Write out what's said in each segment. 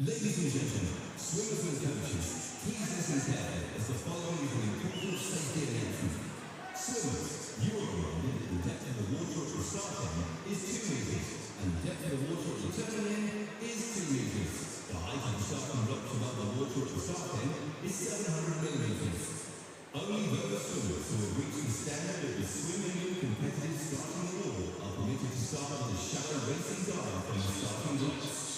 Ladies and gentlemen, swimmers and coaches, please listen carefully as the following is an important safety announcement. Swimmers, you are reminded that the depth of the water at the starting is 2 meters, and the depth of the water at the turning end is 2 meters. The height of the starting blocks above the water at the starting is 700 millimeters. Only those swimmers who have reached the standard of the swimming competitive starting law are permitted to start on the shallow racing dive from the starting blocks.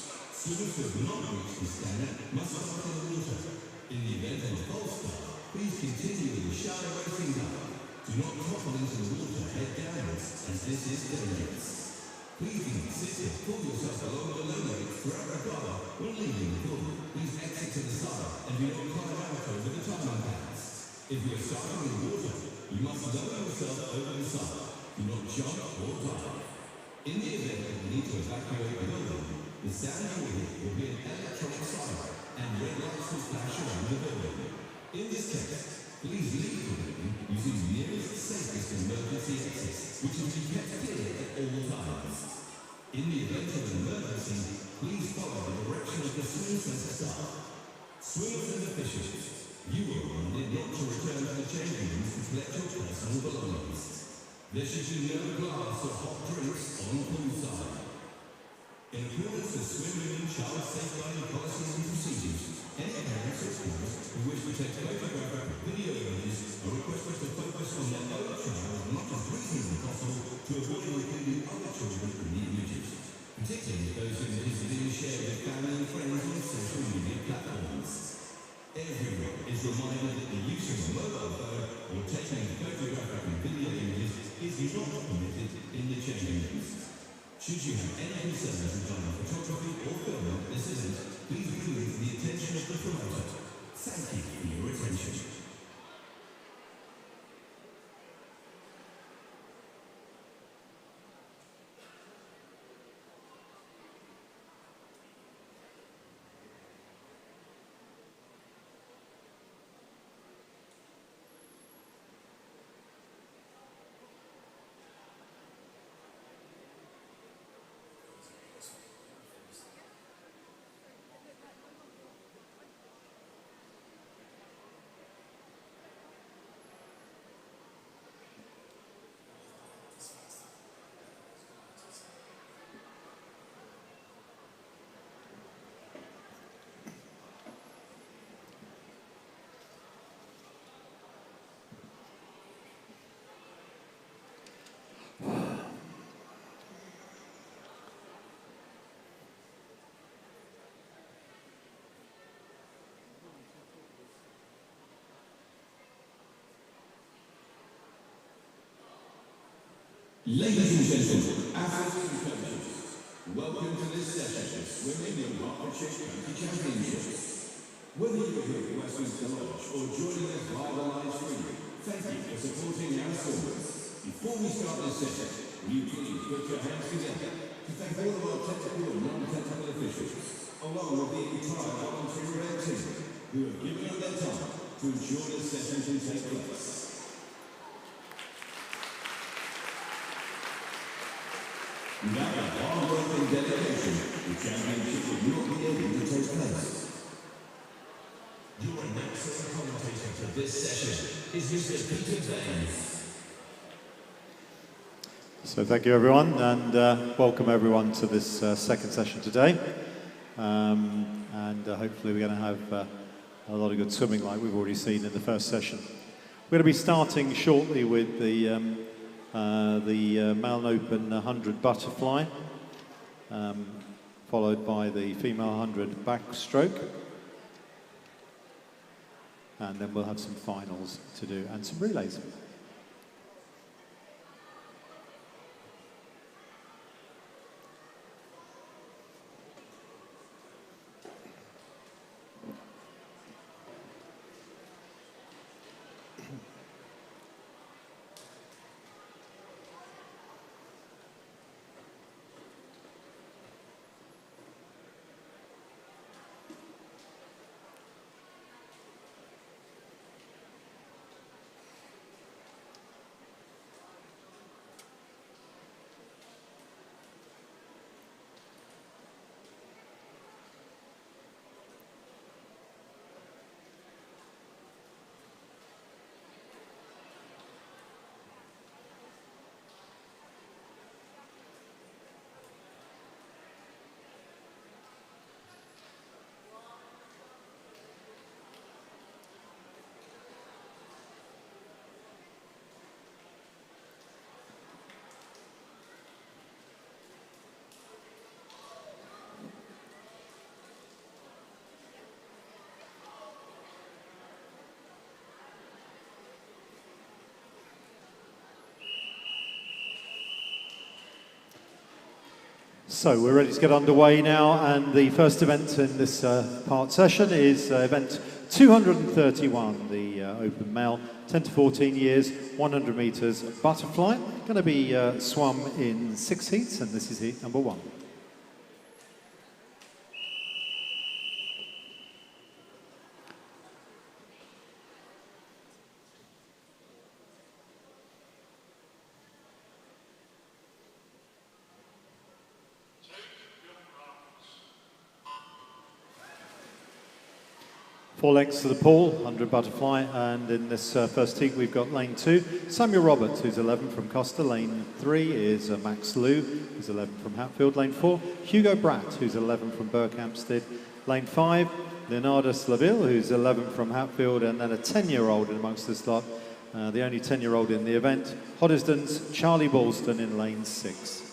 Swimmers who have not reached the standard must start in the water. In the event of a false start, please continue with the shallow racing dive. Do not topple into the water head downwards, as this is dangerous. Please insist and pull yourself along the low legs throughout the dive when leaving the pool. Please exit to the side and do not climb out over the timing pads. If you are starting in the water, you must lower yourself over the side. Do not jump or dive. In the event that you need to evacuate the building, the sound you will hear will be an electronic siren, and red lights will flash around the building. In this case, please leave the building using the nearest, safest emergency exits, which will be kept clear at all times. In the event of an emergency, please follow the direction of the swim center staff. Swimmers and officials, you are reminded not to return to the changing rooms to collect your personal belongings. There should be no glass or hot drinks on poolside. In accordance with swimming and child safeguarding policies and procedures, any parents or schools who wish to take photographic or video images are requested to focus on their own child as much as reasonably possible to avoid including other children in the images, particularly if those images are being shared with family and friends on social media platforms. Everyone is reminded that the use of a mobile phone or taking photographic and video images is not permitted in the changing rooms. Should you have any concerns regarding photography or filming at this event, please bring it to the attention of the promoter. Thank you for your attention. Ladies and gentlemen, athletes and coaches, welcome to this session of Swimming in Hertfordshire County Championships. Whether you're here at Westminster Lodge or joining us live on live streaming, thank you for supporting our swimmers. Before we start this session, will you please put your hands together to thank all of our technical and non-technical officials, along with the entire voluntary red team, who have given up their time to ensure this session can take place. Without that hard work and dedication, the championship would not be able to take place. Your announcer and commentator for this session is Mr. Peter Baines. So thank you everyone, and welcome everyone to this second session today. Hopefully we're going to have a lot of good swimming like we've already seen in the first session. We're going to be starting shortly with the male open 100 butterfly, followed by the female 100 backstroke, and then we'll have some finals to do and some relays. So we're ready to get underway now, and the first event in this part session is event 231, the open male, 10 to 14 years, 100 metres butterfly. Going to be swum in 6 heats, and this is heat number 1. Four lengths to the pool, 100 butterfly, and in this first heat we've got lane 2, Samuel Roberts, who's 11 from Costa. Lane 3 is Max Liu, who's 11 from Hatfield. Lane 4, Hugo Bratt, who's 11 from Berkhamsted. Lane 5, Leonardus Laville, who's 11 from Hatfield, and then a 10-year-old in amongst this lot, the only 10-year-old in the event, Hoddesdon's Charlie Ballston in lane 6.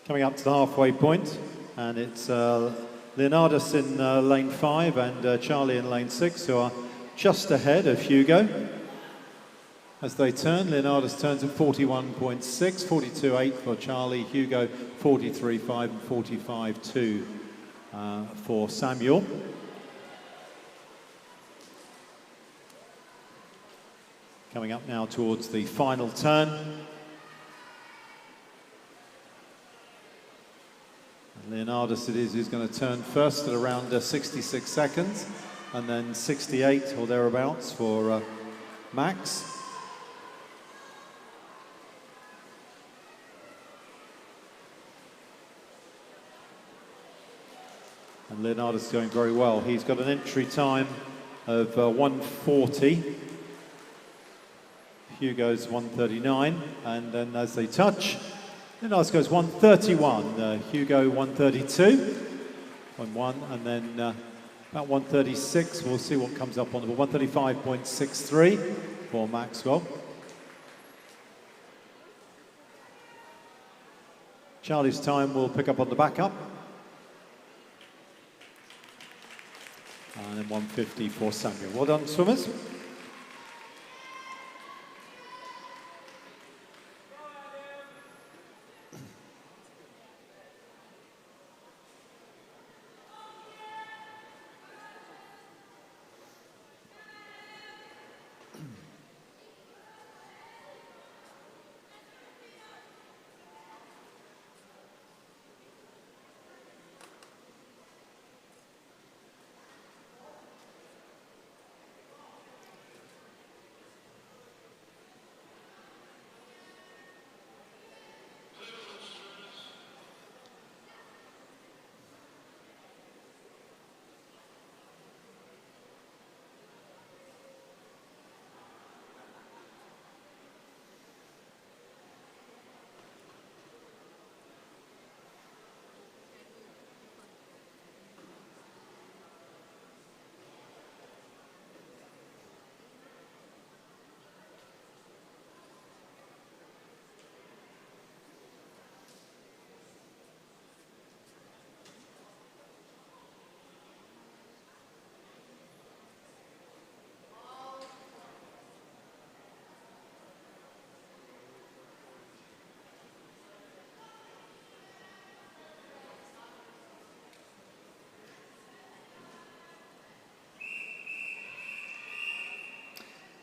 Coming up to the halfway point, and it's Leonardus in lane 5 and Charlie in lane 6, who are just ahead of Hugo. As they turn, Leonardus turns at 41.6, 42.8 for Charlie, Hugo 43.5 and 45.2 for Samuel. Coming up now towards the final turn. Leonardus it is who's going to turn first at around 66 seconds, and then 68 or thereabouts for Max. And Leonardus is going very well. He's got an entry time of 1:40. Hugo's 1:39, and then as they touch, Leonardus goes 1:31, Hugo 1:32, 1:1, and then about 1:36, we'll see what comes up on the ball, 1:35.63 for Maxwell. Charlie's time will pick up on the backup. And then 1:50 for Samuel. Well done, swimmers.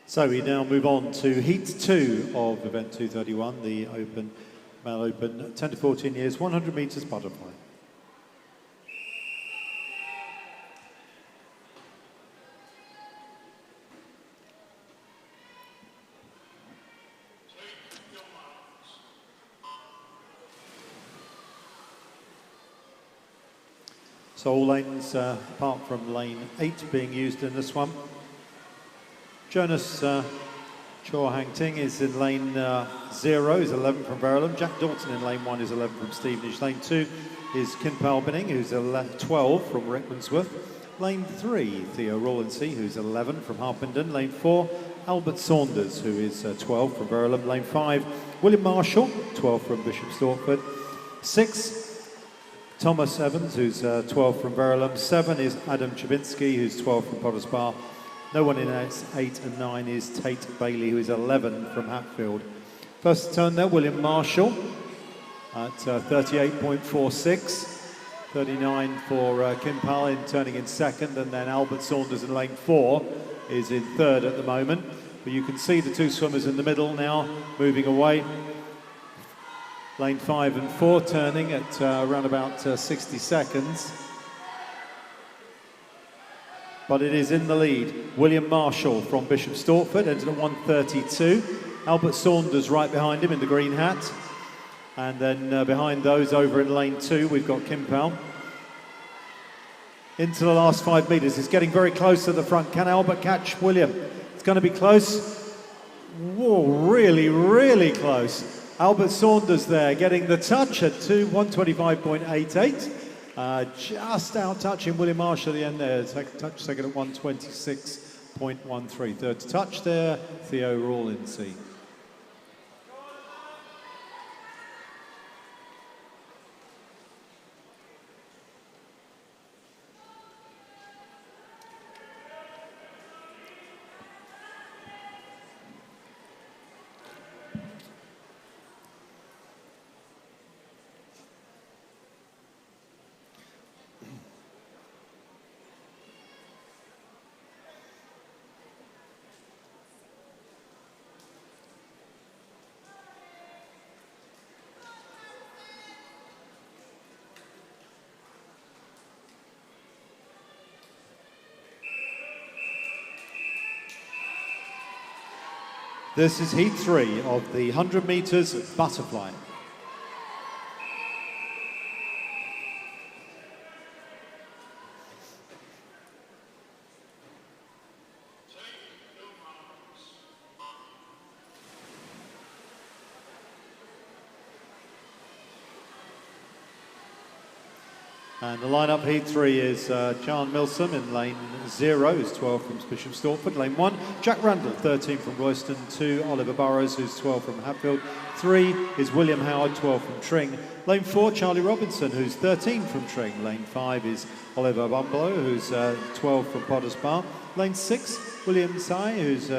So we now move on to Heat 2 of Event 231, the male open, 10 to 14 years, 100 metres butterfly. So all lanes, apart from lane 8 being used in this one. Jonas Chor Hang Ting is in lane 0, is 11 from Verulam. Jack Dalton in lane 1 is 11 from Stevenage. Lane 2 is Kinpal Binning, who's 12 from Rickmansworth. Lane 3, Theo Rawlinson, who's 11 from Harpenden. Lane 4, Albert Saunders, who is 12 from Verulam. Lane 5, William Marshall, 12 from Bishop Stortford. 6, Thomas Evans, who's 12 from Verulam. 7 is Adam Chabinsky, who's 12 from Potters Bar. No one in 8 and 9 is Tate Bailey, who is 11 from Hatfield. First turn there, William Marshall at 38.46. 39 for Kim Powell in turning in second, and then Albert Saunders in lane 4 is in third at the moment. But you can see the two swimmers in the middle now moving away. Lane 5 and 4 turning at around about 60 seconds. But it is in the lead. William Marshall from Bishop Stortford entered at 1:32. Albert Saunders right behind him in the green hat. And then behind those over in lane 2, we've got Kim Powell. Into the last 5 metres. It's getting very close to the front. Can Albert catch William? It's going to be close. Whoa, really, really close. Albert Saunders there getting the touch at 125.88. Just out touching William Marshall at the end there. Touch second at 126.13. Third to touch there, Theo Rawlinson. This is heat 3 of the 100 metres butterfly. And the lineup heat 3 is John Milsom in lane 0, who's 12 from Bishop Stortford. Lane 1, Jack Randall, 13 from Royston. 2, Oliver Burrows, who's 12 from Hatfield. 3 is William Howard, 12 from Tring. Lane 4, Charlie Robinson, who's 13 from Tring. Lane 5 is Oliver Bumblow, who's 12 from Potters Bar. Lane 6, William Sy, who's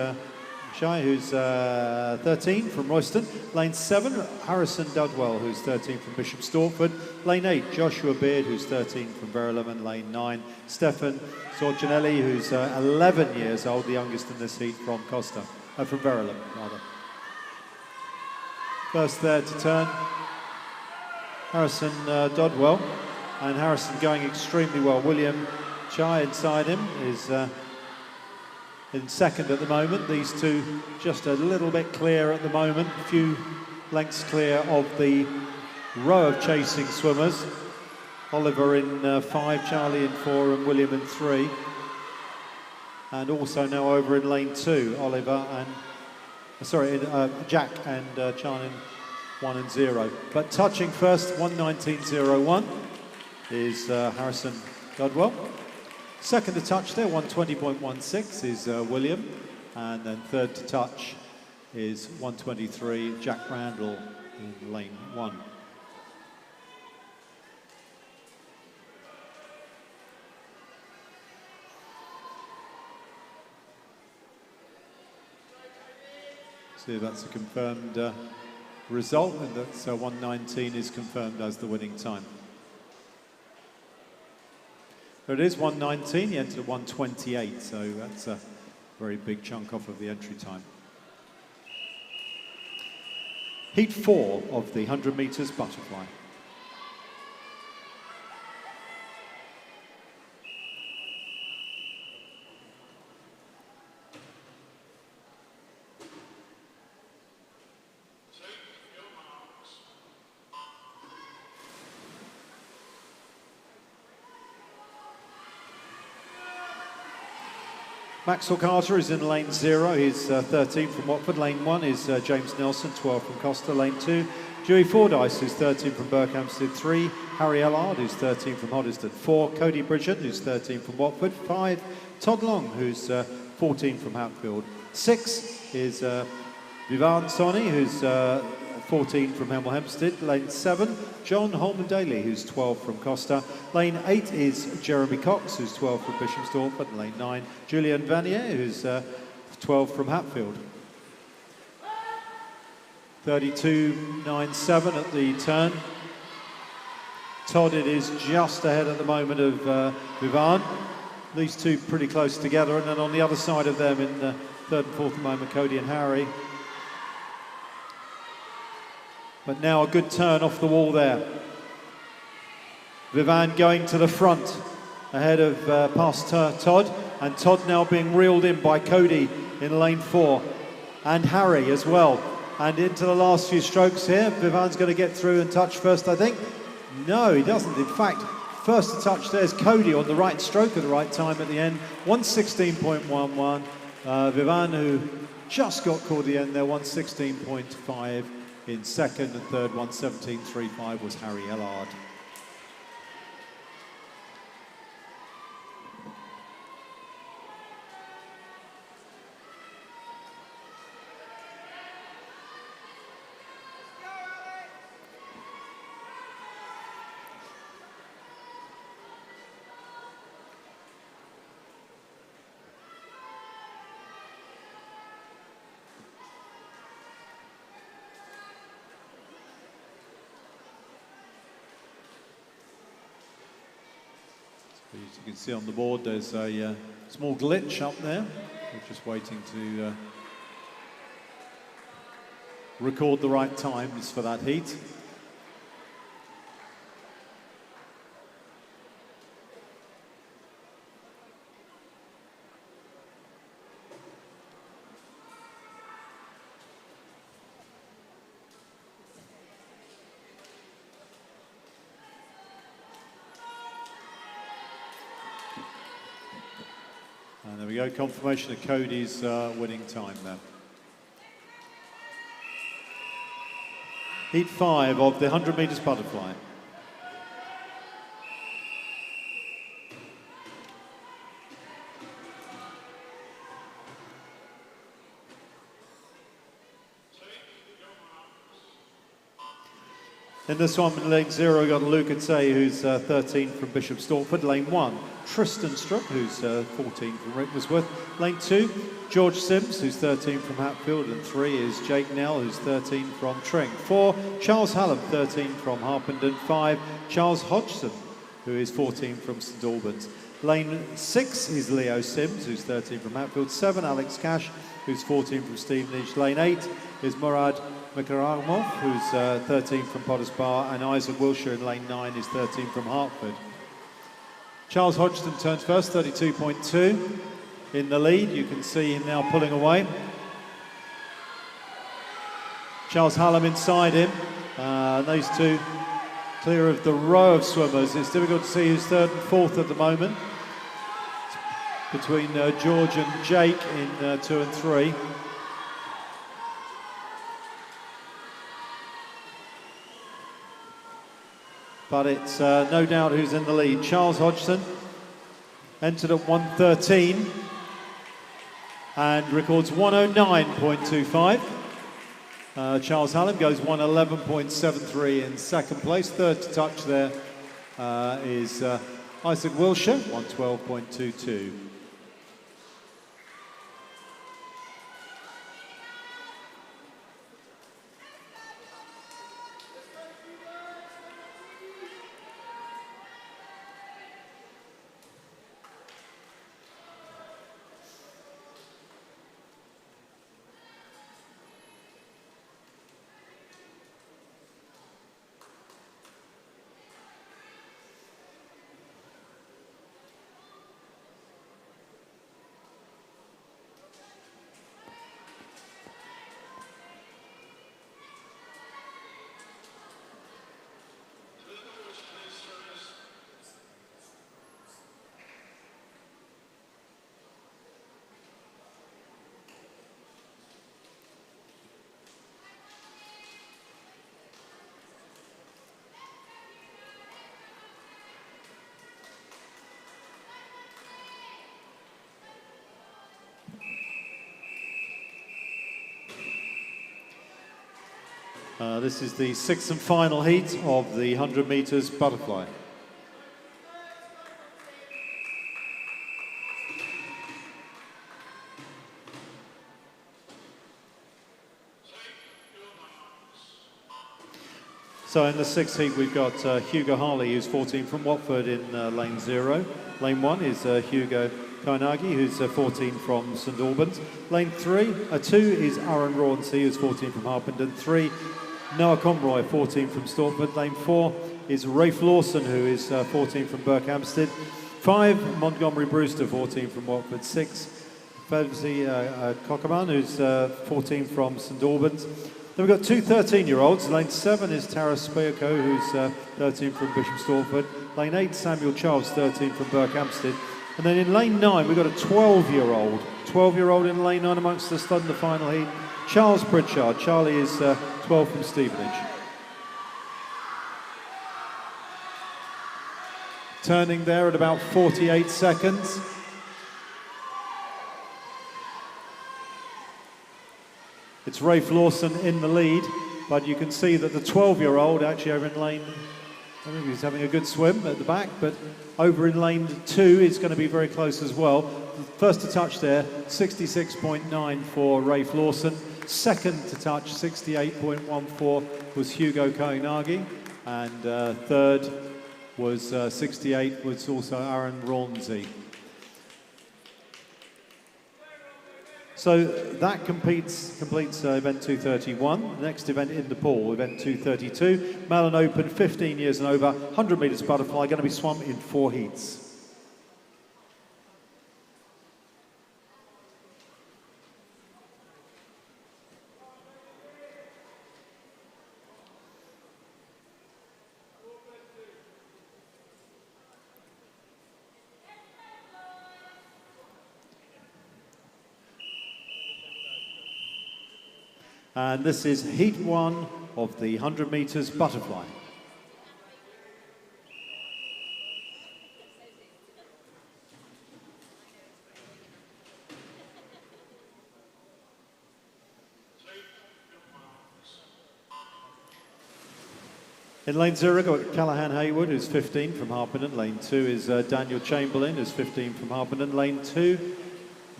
13 from Royston. Lane 7, Harrison Dudwell, who's 13 from Bishop Stortford. Lane 8, Joshua Beard, who's 13 from Verulam. And lane 9, Stefan Sorginelli, who's 11 years old, the youngest in this heat from from Verulam, rather. First there to turn, Harrison Dudwell. And Harrison going extremely well. William Chai inside him is in second at the moment. These two just a little bit clear at the moment, a few lengths clear of the row of chasing swimmers. Oliver in 5, Charlie in 4 and William in 3. And also now over in lane 2, Oliver and, Jack and Charlie in 1 and 0. But touching first, 119.01 is Harrison Dudwell. Second to touch there, 120.16 is William. And then third to touch is 123, Jack Randall in lane 1. See if that's a confirmed result, and that's 119 is confirmed as the winning time. There it is, 119, he entered at 128, so that's a very big chunk off of the entry time. Heat 4 of the 100 metres butterfly. Maxwell Carter is in lane 0, he's 13 from Watford. Lane 1 is James Nelson, 12 from Costa. Lane 2, Dewey Fordyce, who's 13 from Berkhamsted. 3, Harry Allard, who's 13 from Hoddesdon. 4, Cody Bridget, who's 13 from Watford. 5, Todd Long, who's 14 from Hatfield. 6 is Vivan Soni, who's 14 from Hemel Hempstead. Lane 7, John Holman Daly, who's 12 from Costa. Lane 8 is Jeremy Cox, who's 12 from Bishopsthorpe. And lane 9, Julian Vanier, who's 12 from Hatfield. 32.97 at the turn. Todd, it is just ahead at the moment of Vivan. These two pretty close together, and then on the other side of them in the third and fourth moment, Cody and Harry. But now a good turn off the wall there. Vivan going to the front ahead of past Todd, and Todd now being reeled in by Cody in lane 4, and Harry as well. And into the last few strokes here. Vivan's going to get through and touch first, I think. No, he doesn't. In fact, first to touch there's Cody on the right stroke at the right time at the end. 116.11. Vivan, who just got caught at the end there, 116.5 in second, and third 117.35 was Harry Ellard. As you can see on the board, there's a small glitch up there. We're just waiting to record the right times for that heat. And there we go, confirmation of Cody's winning time there. Heat 5 of the 100 metres butterfly. In this one, in lane 0, we've got Luke Atsay, who's 13 from Bishop's Stortford. Lane 1, Tristan Struck, who's 14 from Rickmansworth. Lane 2, George Sims, who's 13 from Hatfield. And 3 is Jake Nell, who's 13 from Tring. 4, Charles Hallam, 13 from Harpenden. 5, Charles Hodgson, who is 14 from St Albans. Lane 6 is Leo Sims, who's 13 from Hatfield. 7, Alex Cash, who's 14 from Stevenage. Lane 8 is Murad Mikaramov, who's 13 from Potters Bar, and Isaac Wilshire in lane 9 is 13 from Hertford. Charles Hodgson turns first, 32.2 in the lead. You can see him now pulling away. Charles Hallam inside him. Those two clear of the row of swimmers. It's difficult to see who's third and fourth at the moment between George and Jake in 2 and 3. But it's no doubt who's in the lead. Charles Hodgson entered at 1:13 and records 1:09.25. Charles Hallam goes 1:11.73 in second place. Third to touch there is Isaac Wilshire, 1:12.22. This is the sixth and final heat of the 100 metres butterfly. So in the sixth heat, we've got Hugo Harley, who's 14 from Watford in lane 0. Lane 1 is Hugo Koinagi, who's 14 from St Albans. Lane 2 is Aaron Rauncey, who's 14 from Harpenden. 3, Noah Conroy, 14 from Stortford. Lane 4 is Rafe Lawson, who is 14 from Berkhamsted. 5, Montgomery Brewster, 14 from Watford. 6, Fevzi Kokaman, who's 14 from St Albans. Then we've got two 13-year-olds. Lane 7 is Taras Spayako, who's 13 from Bishop Stortford. Lane 8, Samuel Charles, 13 from Berkhamsted. And then in lane 9, we've got a 12-year-old. 12-year-old in lane 9 amongst the stud in the final heat. Charles Pritchard. Charlie is 12 from Stevenage. Turning there at about 48 seconds. It's Rafe Lawson in the lead, but you can see that the 12-year-old actually over in lane, I think he's having a good swim at the back, but over in lane 2 is going to be very close as well. First to touch there, 66.9 for Rafe Lawson. Second to touch, 68.14 was Hugo Koinagi, and third was 68 was also Aaron Rauncey. So that completes event 231. Next event in the pool, event 232. Malin Open, 15 years and over, 100 metres butterfly, going to be swum in 4 heats. And this is heat 1 of the 100 metres butterfly. In lane 0, we've got Callahan Haywood, who's 15 from Harpenden. Lane 2 is Daniel Chamberlain, who's 15 from Harpenden. Lane 2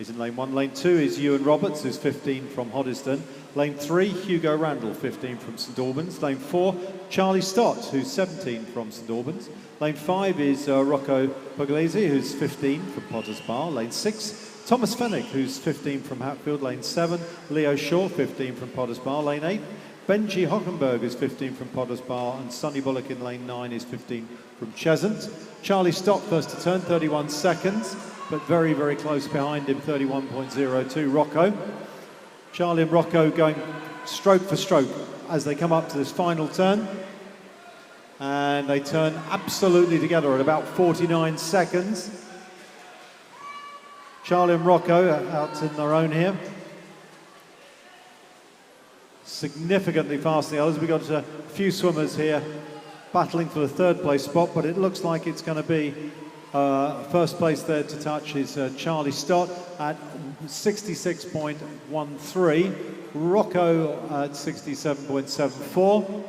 is in lane 1. Lane 2 is Ewan Roberts, who's 15 from Hoddesdon. Lane 3, Hugo Randall, 15 from St Albans. Lane 4, Charlie Stott, who's 17 from St Albans. Lane 5 is Rocco Pugliese, who's 15 from Potters Bar. Lane 6, Thomas Fennick, who's 15 from Hatfield. Lane 7, Leo Shaw, 15 from Potters Bar. Lane 8, Benji Hockenberg is 15 from Potters Bar, and Sonny Bullock in lane 9 is 15 from Cheshunt. Charlie Stott first to turn, 31 seconds, but very, very close behind him, 31.02, Rocco. Charlie and Rocco going stroke for stroke as they come up to this final turn. And they turn absolutely together at about 49 seconds. Charlie and Rocco are out in their own here. Significantly faster than the others. We've got a few swimmers here battling for the third place spot, but it looks like it's going to be first place there to touch is Charlie Stott at 66.13, Rocco at 67.74,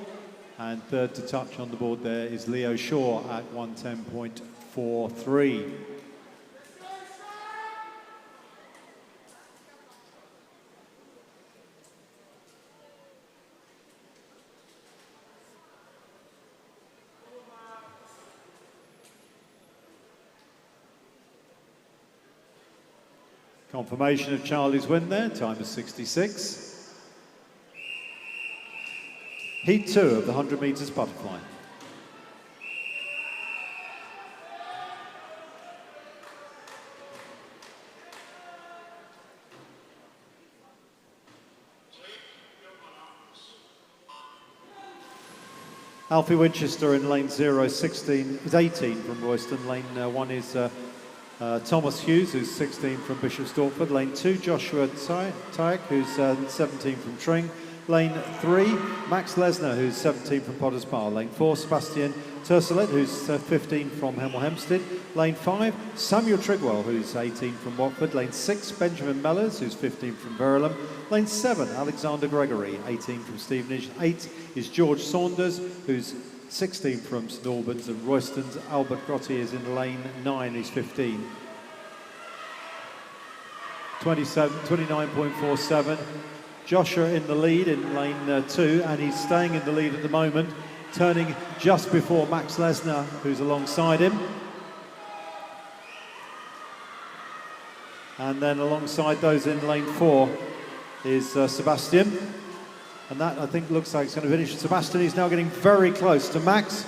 and third to touch on the board there is Leo Shaw at 110.43. Confirmation of Charlie's win there, time is 66. Heat 2 of the 100 metres butterfly. Alfie Winchester in lane 0 is 18 from Royston. Lane 1 is Thomas Hughes, who's 16 from Bishop Stortford. Lane 2, Joshua Tyek, who's 17 from Tring. Lane 3, Max Lesnar, who's 17 from Potters Bar. Lane 4, Sebastian Tercelet, who's 15 from Hemel Hempstead. Lane 5, Samuel Trigwell, who's 18 from Watford. Lane 6, Benjamin Mellors, who's 15 from Verulam. Lane 7, Alexander Gregory, 18 from Stevenage. 8 is George Saunders, who's 16 from St Albans, and Royston's Albert Grotti is in lane 9, he's 15. 29.47. Joshua in the lead in lane 2, and he's staying in the lead at the moment, turning just before Max Lesnar, who's alongside him. And then alongside those in lane 4 is Sebastian. And that, I think, looks like it's going to finish. Sebastian is now getting very close to Max.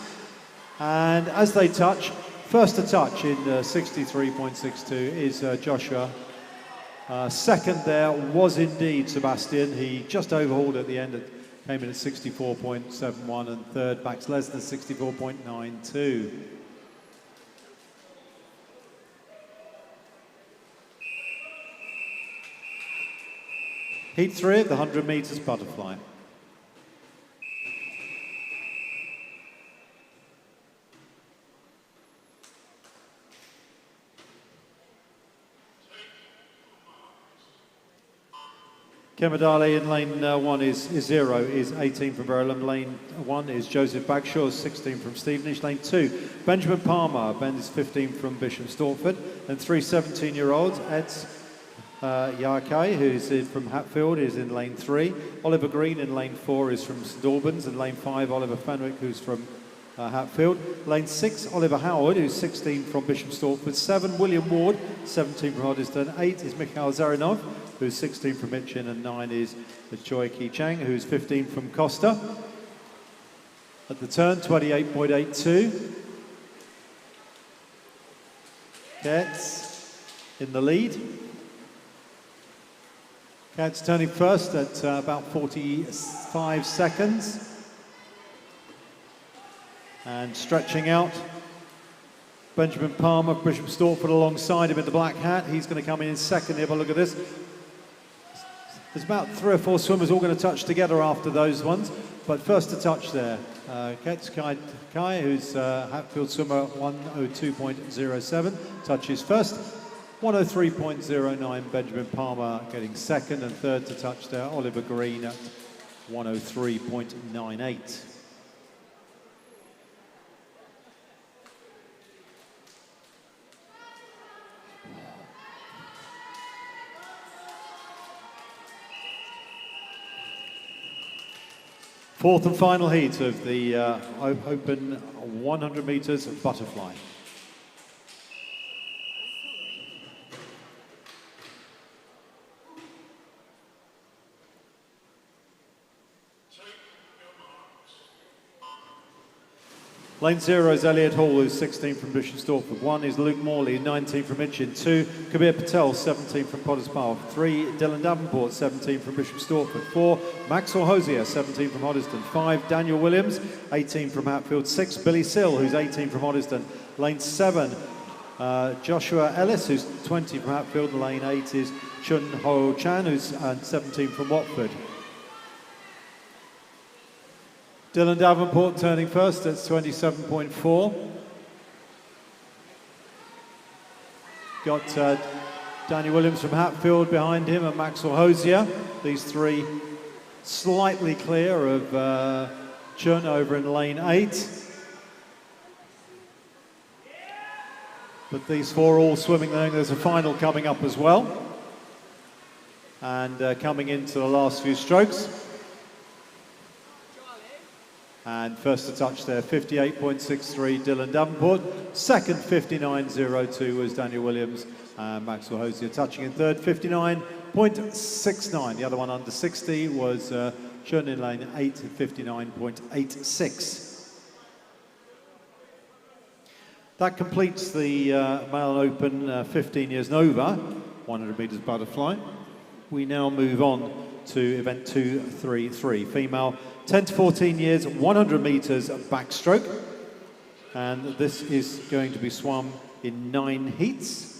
And as they touch, first to touch in 63.62 is Joshua. Second there was indeed Sebastian. He just overhauled at the end. It came in at 64.71. And third, Max Lesnar, 64.92. Heat 3 of the 100 metres butterfly. Kemadali in lane 1 is 0, is 18 from Verulam. Lane 1 is Joseph Bagshaw, 16 from Stevenage. Lane 2, Benjamin Palmer. Ben is 15 from Bishop Stortford. And 3 17-year-olds, Eds Yarkai, who's from Hatfield, is in lane 3. Oliver Green in lane 4 is from St Albans. And lane 5, Oliver Fenwick, who's from Hatfield. Lane 6, Oliver Howard, who's 16 from Bishop Stortford. 7, William Ward, 17 from Hoddesdon. 8 is Mikhail Zarinov, who's 16 from Mitchin, and 9 is Choi Ki Chang, who's 15 from Costa. At the turn, 28.82. Katz in the lead. Katz turning first at about 45 seconds. And stretching out. Benjamin Palmer, Bishop Stortford alongside him in the black hat. He's going to come in second. Have a look at this. There's about 3 or 4 swimmers all going to touch together after those ones. But first to touch there, Kets Kai, who's Hatfield swimmer 102.07, touches first. 103.09, Benjamin Palmer getting second, and third to touch there, Oliver Green at 103.98. Fourth and final heat of the open 100 metres butterfly. Lane 0 is Elliot Hall, who's 16 from Bishop Stortford. 1 is Luke Morley, 19 from Itchin. 2, Kabir Patel, 17 from Potters Bar. 3, Dylan Davenport, 17 from Bishop Stortford. 4, Maxwell Hosier, 17 from Hoddesdon. 5, Daniel Williams, 18 from Hatfield. 6, Billy Sill, who's 18 from Hoddesdon. Lane 7, Joshua Ellis, who's 20 from Hatfield. Lane 8 is Chun Ho Chan, who's 17 from Watford. Dylan Davenport turning first, that's 27.4. Got Danny Williams from Hatfield behind him and Maxwell Hosier. These 3 slightly clear of Chun over in lane 8. But these 4 all swimming there. There's a final coming up as well. And coming into the last few strokes. And first to touch there, 58.63, Dylan Davenport. Second, 59.02 was Daniel Williams. Maxwell Hosier touching in third, 59.69. The other one under 60 was Chun in lane 8 at 59.86. That completes the Male Open 15 years and over, 100 metres butterfly. We now move on to event 233, female 10 to 14 years, 100 metres backstroke. And this is going to be swum in 9 heats.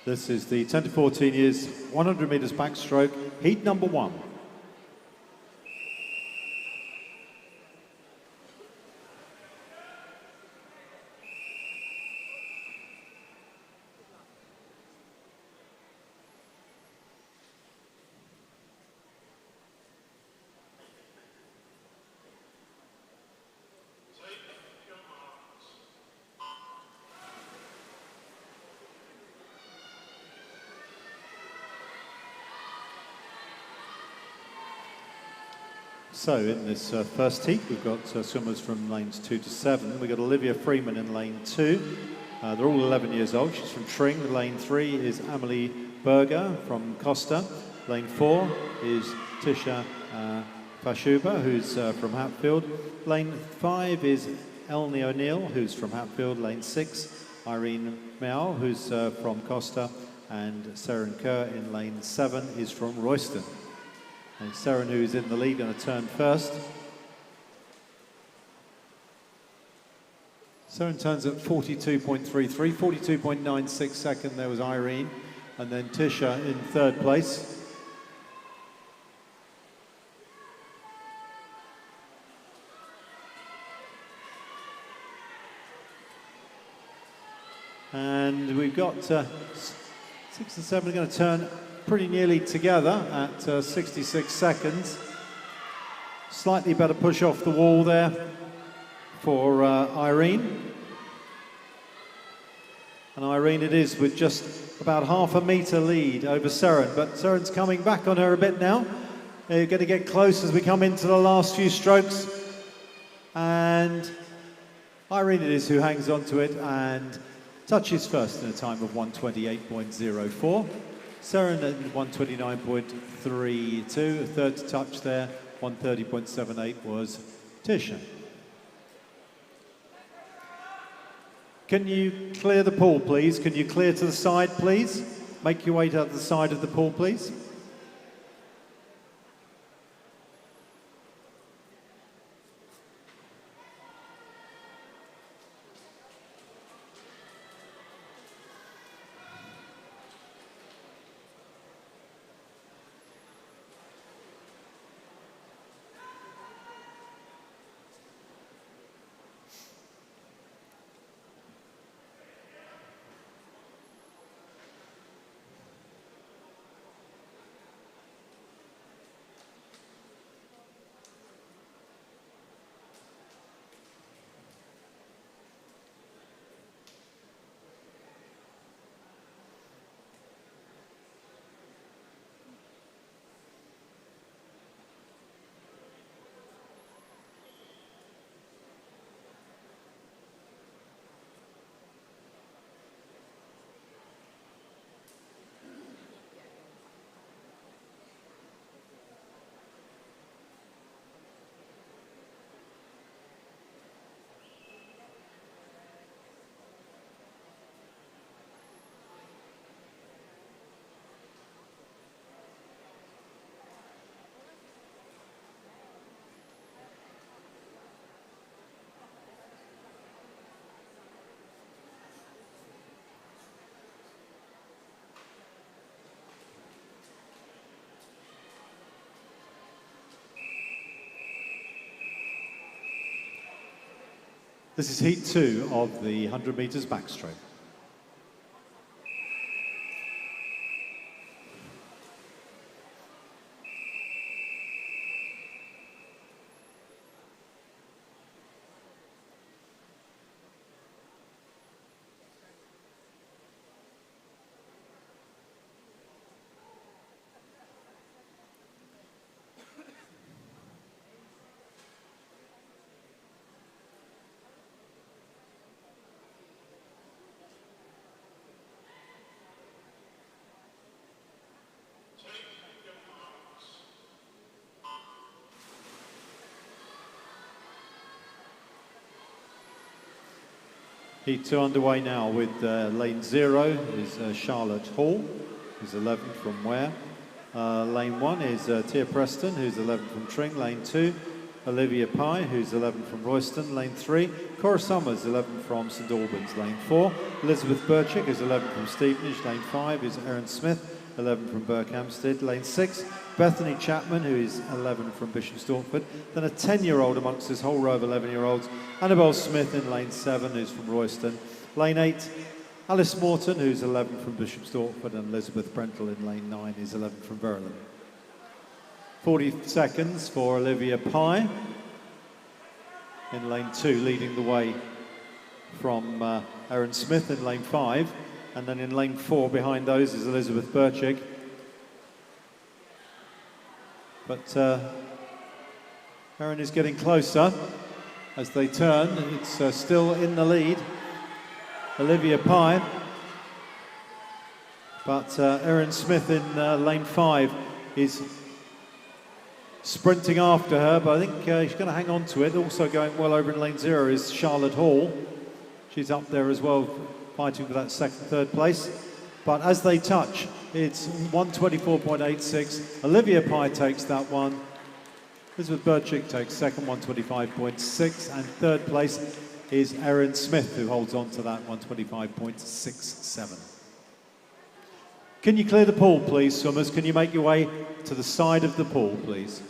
This is the 10 to 14 years, 100 metres backstroke, heat number 1. So in this first heat, we've got swimmers from lanes 2 to 7. We've got Olivia Freeman in lane 2. They're all 11 years old. She's from Tring. Lane 3 is Amelie Berger from Costa. Lane 4 is Tisha Fashuba, who's from Hatfield. Lane 5 is Elnie O'Neill, who's from Hatfield. Lane 6, Irene Meow, who's from Costa. And Seren Kerr in lane 7 is from Royston. And Seren, who's in the lead, going to turn first. Seren turns at 42.33, 42.96 second. There was Irene, and then Tisha in third place. And we've got 6 and 7 are going to turn pretty nearly together at 66 seconds. Slightly better push off the wall there for Irene. And Irene it is with just about half a metre lead over Seren, but Seren's coming back on her a bit now. They're going to get close as we come into the last few strokes. And Irene it is who hangs on to it and touches first in a time of 1:28.04. Seren at 1:29.32, third to touch there, 1:30.78 was Tisha. Can you clear the pool, please? Can you clear to the side, please? Make your way to the side of the pool, please. This is heat 2 of the 100 metres backstroke. Heat 2 underway now with lane 0 is Charlotte Hall, who's 11 from Ware. Lane 1 is Tia Preston, who's 11 from Tring. Lane 2, Olivia Pye, who's 11 from Royston, lane 3. Cora Summers, 11 from St Albans, lane 4. Elizabeth Birchick is 11 from Stevenage, lane 5 is Erin Smith, 11 from Berkhamsted, lane 6. Bethany Chapman, who is 11 from Bishop Stortford. Then a 10-year-old amongst this whole row of 11-year-olds, Annabelle Smith in lane 7, who's from Royston. Lane 8, Alice Morton, who's 11 from Bishop Stortford, and Elizabeth Brentle in lane 9 is 11 from Verulam. 40 seconds for Olivia Pye in lane 2, leading the way from Erin Smith in lane 5, and then in lane 4 behind those is Elizabeth Birchick. But Erin is getting closer as they turn. It's still in the lead, Olivia Pye, but Erin Smith in lane 5 is sprinting after her, but I think she's going to hang on to it. Also going well over in lane 0 is Charlotte Hall. She's up there as well, fighting for that second, third place. But as they touch, it's 124.86. Olivia Pye takes that one. Elizabeth Birchick takes second, 125.6. And third place is Erin Smith, who holds on to that 125.67. Can you clear the pool, please, swimmers? Can you make your way to the side of the pool, please?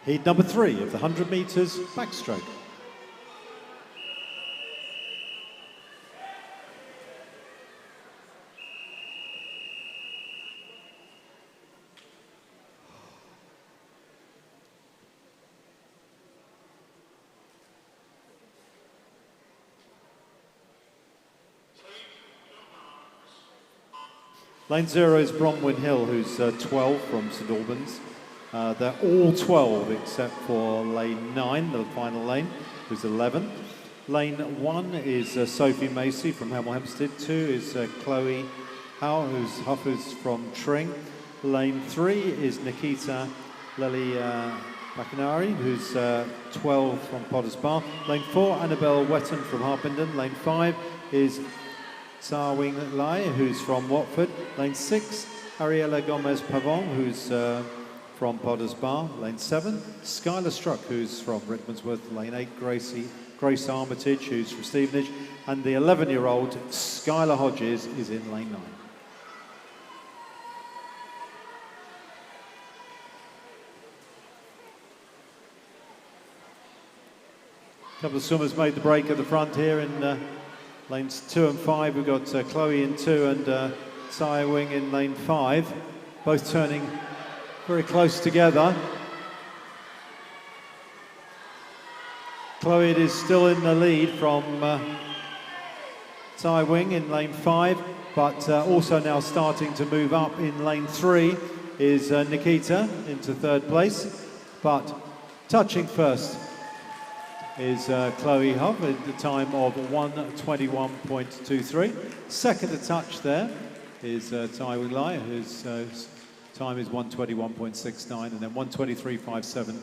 Heat number 3 of the 100 metres backstroke. Lane 0 is Bronwyn Hill, who's 12 from St Albans. They're all 12 except for lane 9, the final lane, who's 11. Lane 1 is Sophie Macy from Hemel Hempstead. 2 is Chloe Howe, who's from Tring. Lane 3 is Nikita Lely Bacanari, who's 12 from Potters Bar. Lane 4, Annabelle Wetton from Harpenden. Lane 5 is Tsawing Lai, who's from Watford. Lane 6, Ariella Gomez Pavon, who's from Potters Bar. Lane 7, Skylar Struck, who's from Rickmansworth. Lane 8, Grace Armitage, who's from Stevenage. And the 11-year-old Skylar Hodges is in lane 9. A couple of swimmers made the break at the front here in lanes 2 and 5. We've got Chloe in 2 and Saya Wing in lane 5, both turning very close together. Chloe is still in the lead from Tsai Wing in lane 5, but also now starting to move up in lane 3 is Nikita into third place. But touching first is Chloe Hove at the time of 1:21.23. Second to touch there is Tai Wing Lai, whose time is 1:21.69, and then 1:23.57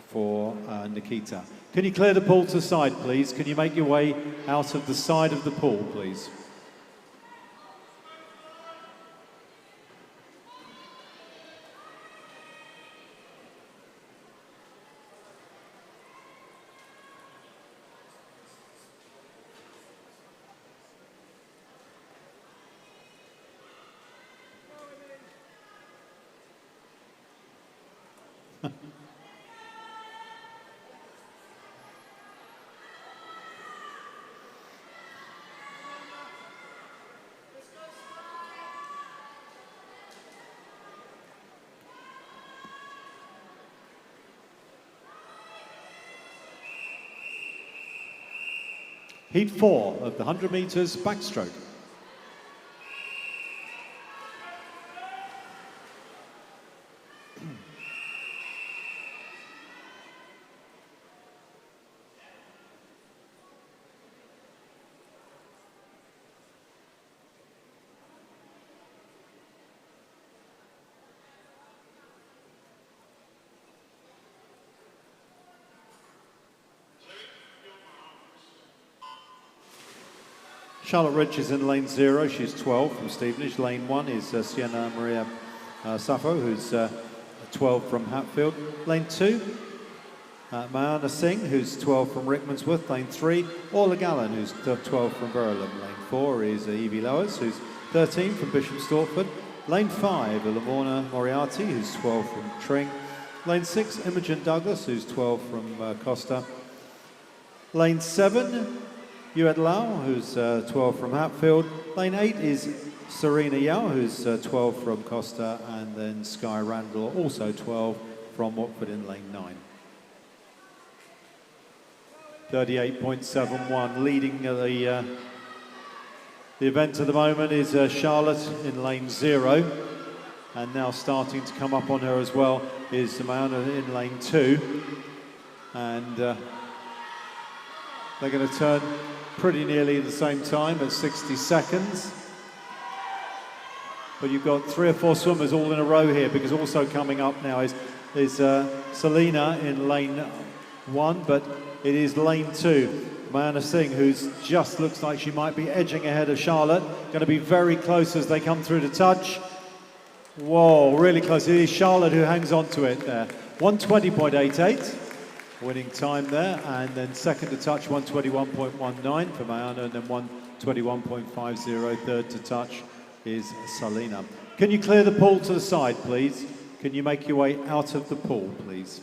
for Nikita. Can you clear the pool to the side, please? Can you make your way out of the side of the pool, please? Heat 4 of the 100 metres backstroke. Charlotte Rich is in lane 0, she's 12 from Stevenage. Lane 1 is Sienna Maria Sappho, who's 12 from Hatfield. Lane 2, Mayana Singh, who's 12 from Rickmansworth. Lane 3, Orla Gallen, who's 12 from Verulam. Lane 4 is Evie Lowers, who's 13 from Bishop Stortford. Lane 5, Lamorna Moriarty, who's 12 from Tring. Lane 6, Imogen Douglas, who's 12 from Costa. Lane 7, Yuet Lau, who's 12 from Hatfield. Lane 8 is Serena Yao, who's 12 from Costa, and then Sky Randall, also 12 from Watford in lane 9. 38.71. Leading the event at the moment is Charlotte in lane 0, and now starting to come up on her as well is Mayana in lane 2, and they're going to turn pretty nearly at the same time at 60 seconds. But you've got 3 or 4 swimmers all in a row here, because also coming up now is Selena in lane 1, but it is lane 2. Mayana Singh, who's just looks like she might be edging ahead of Charlotte. Going to be very close as they come through the touch. Whoa, really close. It is Charlotte who hangs on to it there. 120.88. Winning time there, and then second to touch 121.19 for Mayana, and then 121.50 third to touch is Selena. Can you clear the pool to the side, please? Can you make your way out of the pool, please?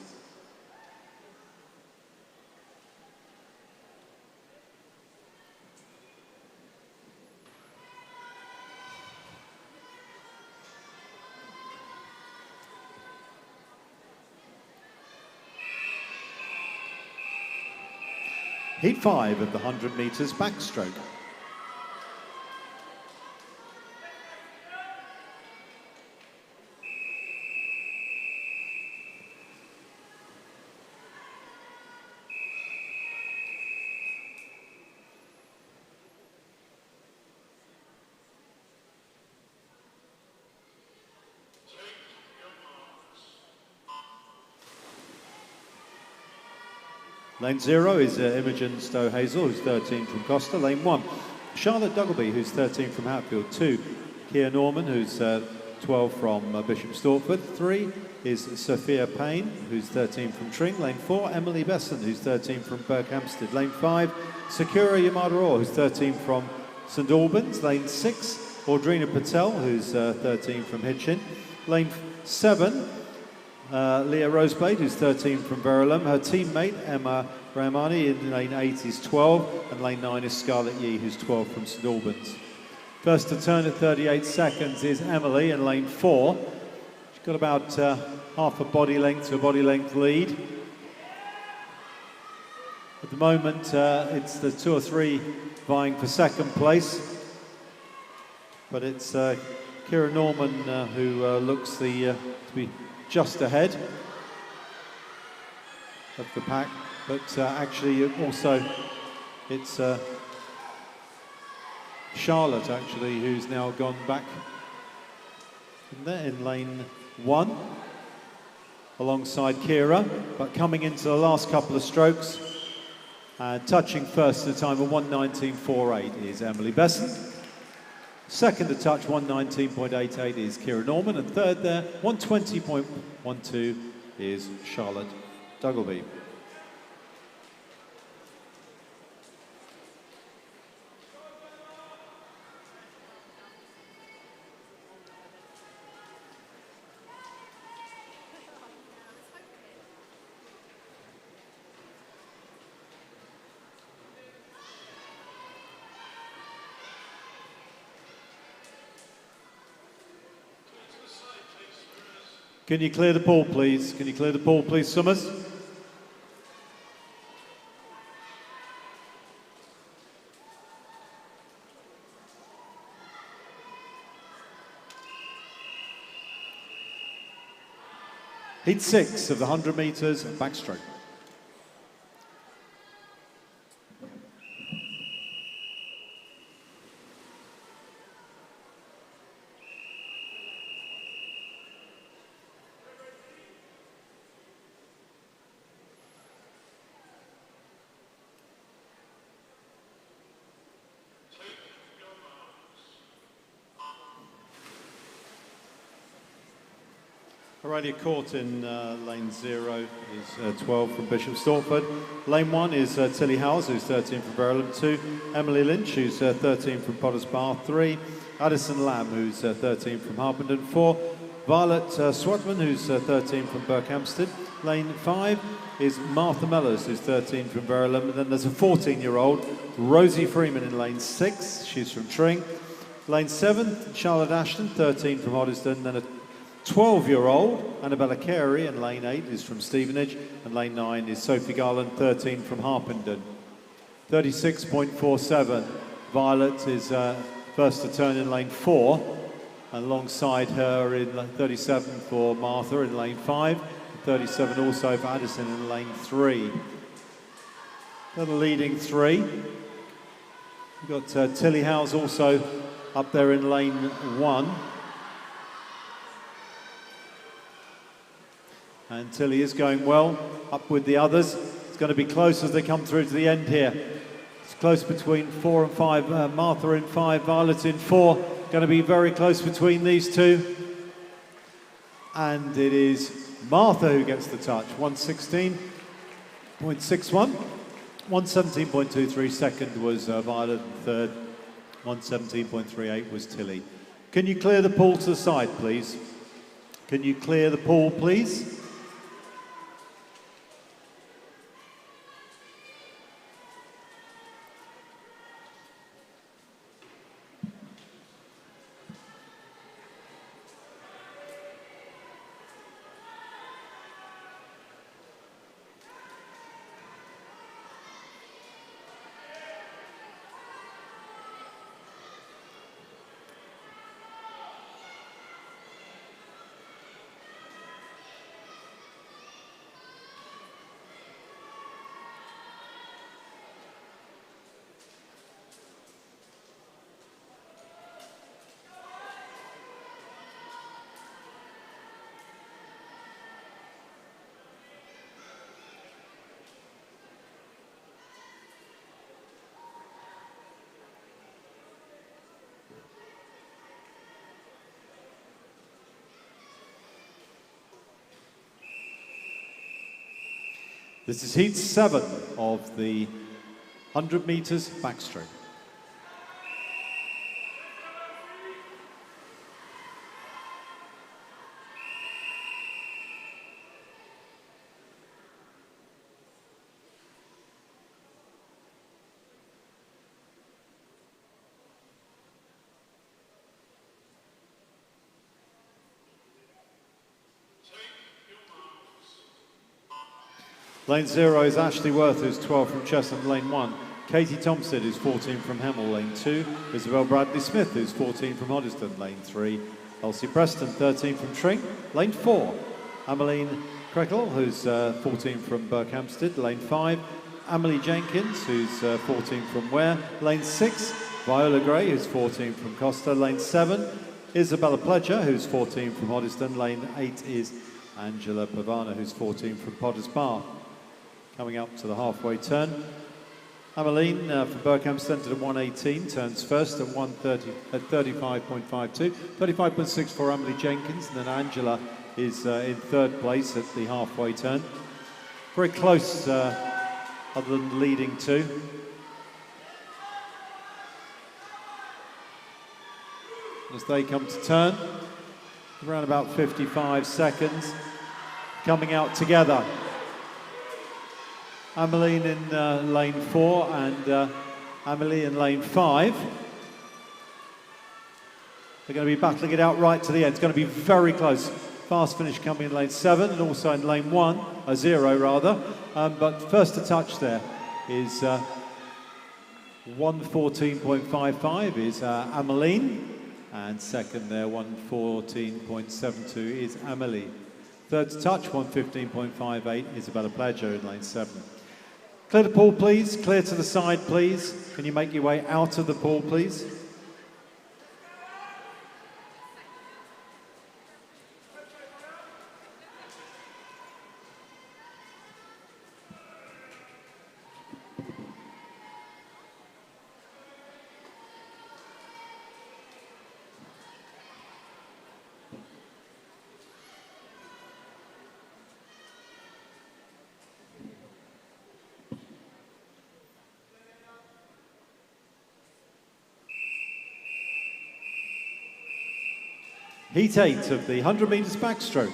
Heat 5 of the 100 metres backstroke. Lane 0 is Imogen Stowe-Hazel, who's 13 from Costa. Lane 1, Charlotte Duggleby, who's 13 from Hatfield. 2, Keir Norman, who's 12 from Bishop Stortford. 3 is Sophia Payne, who's 13 from Tring. Lane 4, Emily Besson, who's 13 from Berkhamsted. Lane 5, Sakura Yamada-Orr, who's 13 from St Albans. Lane 6, Audrina Patel, who's 13 from Hitchin. Lane 7, Leah Roseblade, who's 13 from Verulam. Her teammate, Emma Ramani, in lane 8 is 12, and lane 9 is Scarlett Yee, who's 12 from St Albans. First to turn at 38 seconds is Emily in lane 4. She's got about half a body length to a body length lead. At the moment, it's the 2 or 3 vying for second place, but it's Kira Norman who looks to be just ahead of the pack, but actually also it's Charlotte actually who's now gone back in there in lane 1 alongside Kira, but coming into the last couple of strokes and touching first at a time of 119.48 is Emily Besson. Second to touch, 119.88 is Kira Norman, and third there, 120.12 is Charlotte Duggleby. Can you clear the pool, please? Can you clear the pool, please, Summers? Heat 6 of the 100 metres backstroke. Alrighty, caught in lane 0 is 12 from Bishop Stortford. Lane 1 is Tilly Howes, who's 13 from Verulam. 2, Emily Lynch, who's 13 from Potters Bar. 3, Addison Lamb, who's 13 from Harpenden. 4, Violet Swatman, who's 13 from Berkhamsted. Lane 5 is Martha Mellors, who's 13 from Verulam. And then there's a 14-year-old, Rosie Freeman, in lane 6. She's from Tring. Lane 7, Charlotte Ashton, 13 from Hoddesdon. Then a 12-year-old, Annabella Carey, in lane 8 is from Stevenage, and lane 9 is Sophie Garland, 13 from Harpenden. 36.47, Violet is first to turn in lane 4, and alongside her in 37 for Martha in lane 5, 37 also for Addison in lane 3. Then the leading 3. We've got Tilly Howes also up there in lane 1. And Tilly is going well, up with the others. It's going to be close as they come through to the end here. It's close between 4 and 5. Martha in 5, Violet in 4. Going to be very close between these two. And it is Martha who gets the touch. 116.61. 117.23. Second was Violet. Third, 117.38 was Tilly. Can you clear the pool to the side, please? Can you clear the pool, please? This is heat 7 of the 100 metres backstroke. Lane 0 is Ashley Worth, who's 12 from Chesham, lane 1. Katie Thompson, who's 14 from Hemel, lane 2. Isabel Bradley Smith, who's 14 from Hoddesdon, lane 3. Elsie Preston, 13 from Tring, lane 4. Ameline Krekel, who's 14 from Berkhamsted, lane 5. Amelie Jenkins, who's 14 from Ware, lane 6. Viola Gray, who's 14 from Costa, lane 7. Isabella Pledger, who's 14 from Hoddesdon, lane 8 is Angela Pavana, who's 14 from Potters Bar. Coming up to the halfway turn. Ameline from Berkhamsted at 1:18 turns first at 1:30 at 35.52. 35.6 for Amelie Jenkins, and then Angela is in third place at the halfway turn. Very close, other than the leading two. As they come to turn, around about 55 seconds, coming out together. Ameline in lane 4 and Amelie in lane 5. They're going to be battling it out right to the end. It's going to be very close. Fast finish coming in lane 7 and also in lane 0 rather. But first to touch there is 1:14.55 is Ameline. And second there, 1:14.72 is Amelie. Third to touch, 1:15.58, Isabella Pleasure in lane 7. Clear the pool, please. Clear to the side, please. Can you make your way out of the pool, please? Heat 8 of the 100 metres backstroke.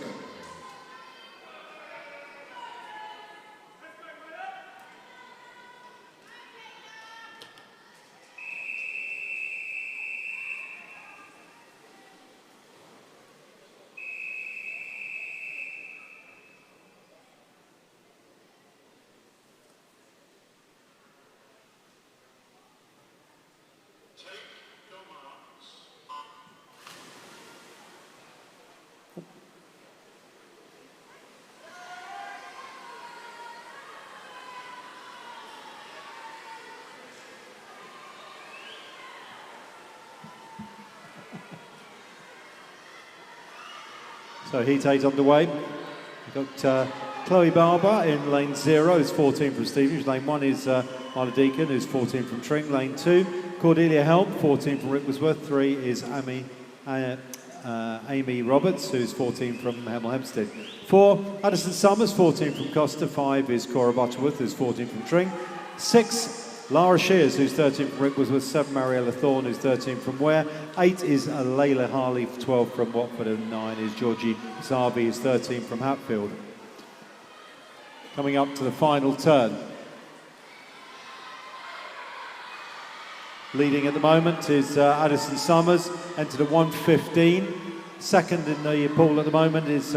So heat 8 underway. We've got Chloe Barber in lane 0, who's 14 from Stevenage. Lane 1 is Marla Deacon, who's 14 from Tring. Lane 2, Cordelia Helm, 14 from Rickwasworth. 3 is Amy Roberts, who's 14 from Hemel Hempstead. 4, Addison Summers, 14 from Costa. 5 is Cora Butterworth, who's 14 from Tring. 6, Lara Shears, who's 13 from Rickwasworth. 7, Mariella Thorne, who's 13 from Ware. 8 is Layla Harley, 12 from Watford. And 9 is Georgie Zarbi, who's 13 from Hatfield. Coming up to the final turn. Leading at the moment is Addison Summers, entered at 1:15. Second in the pool at the moment is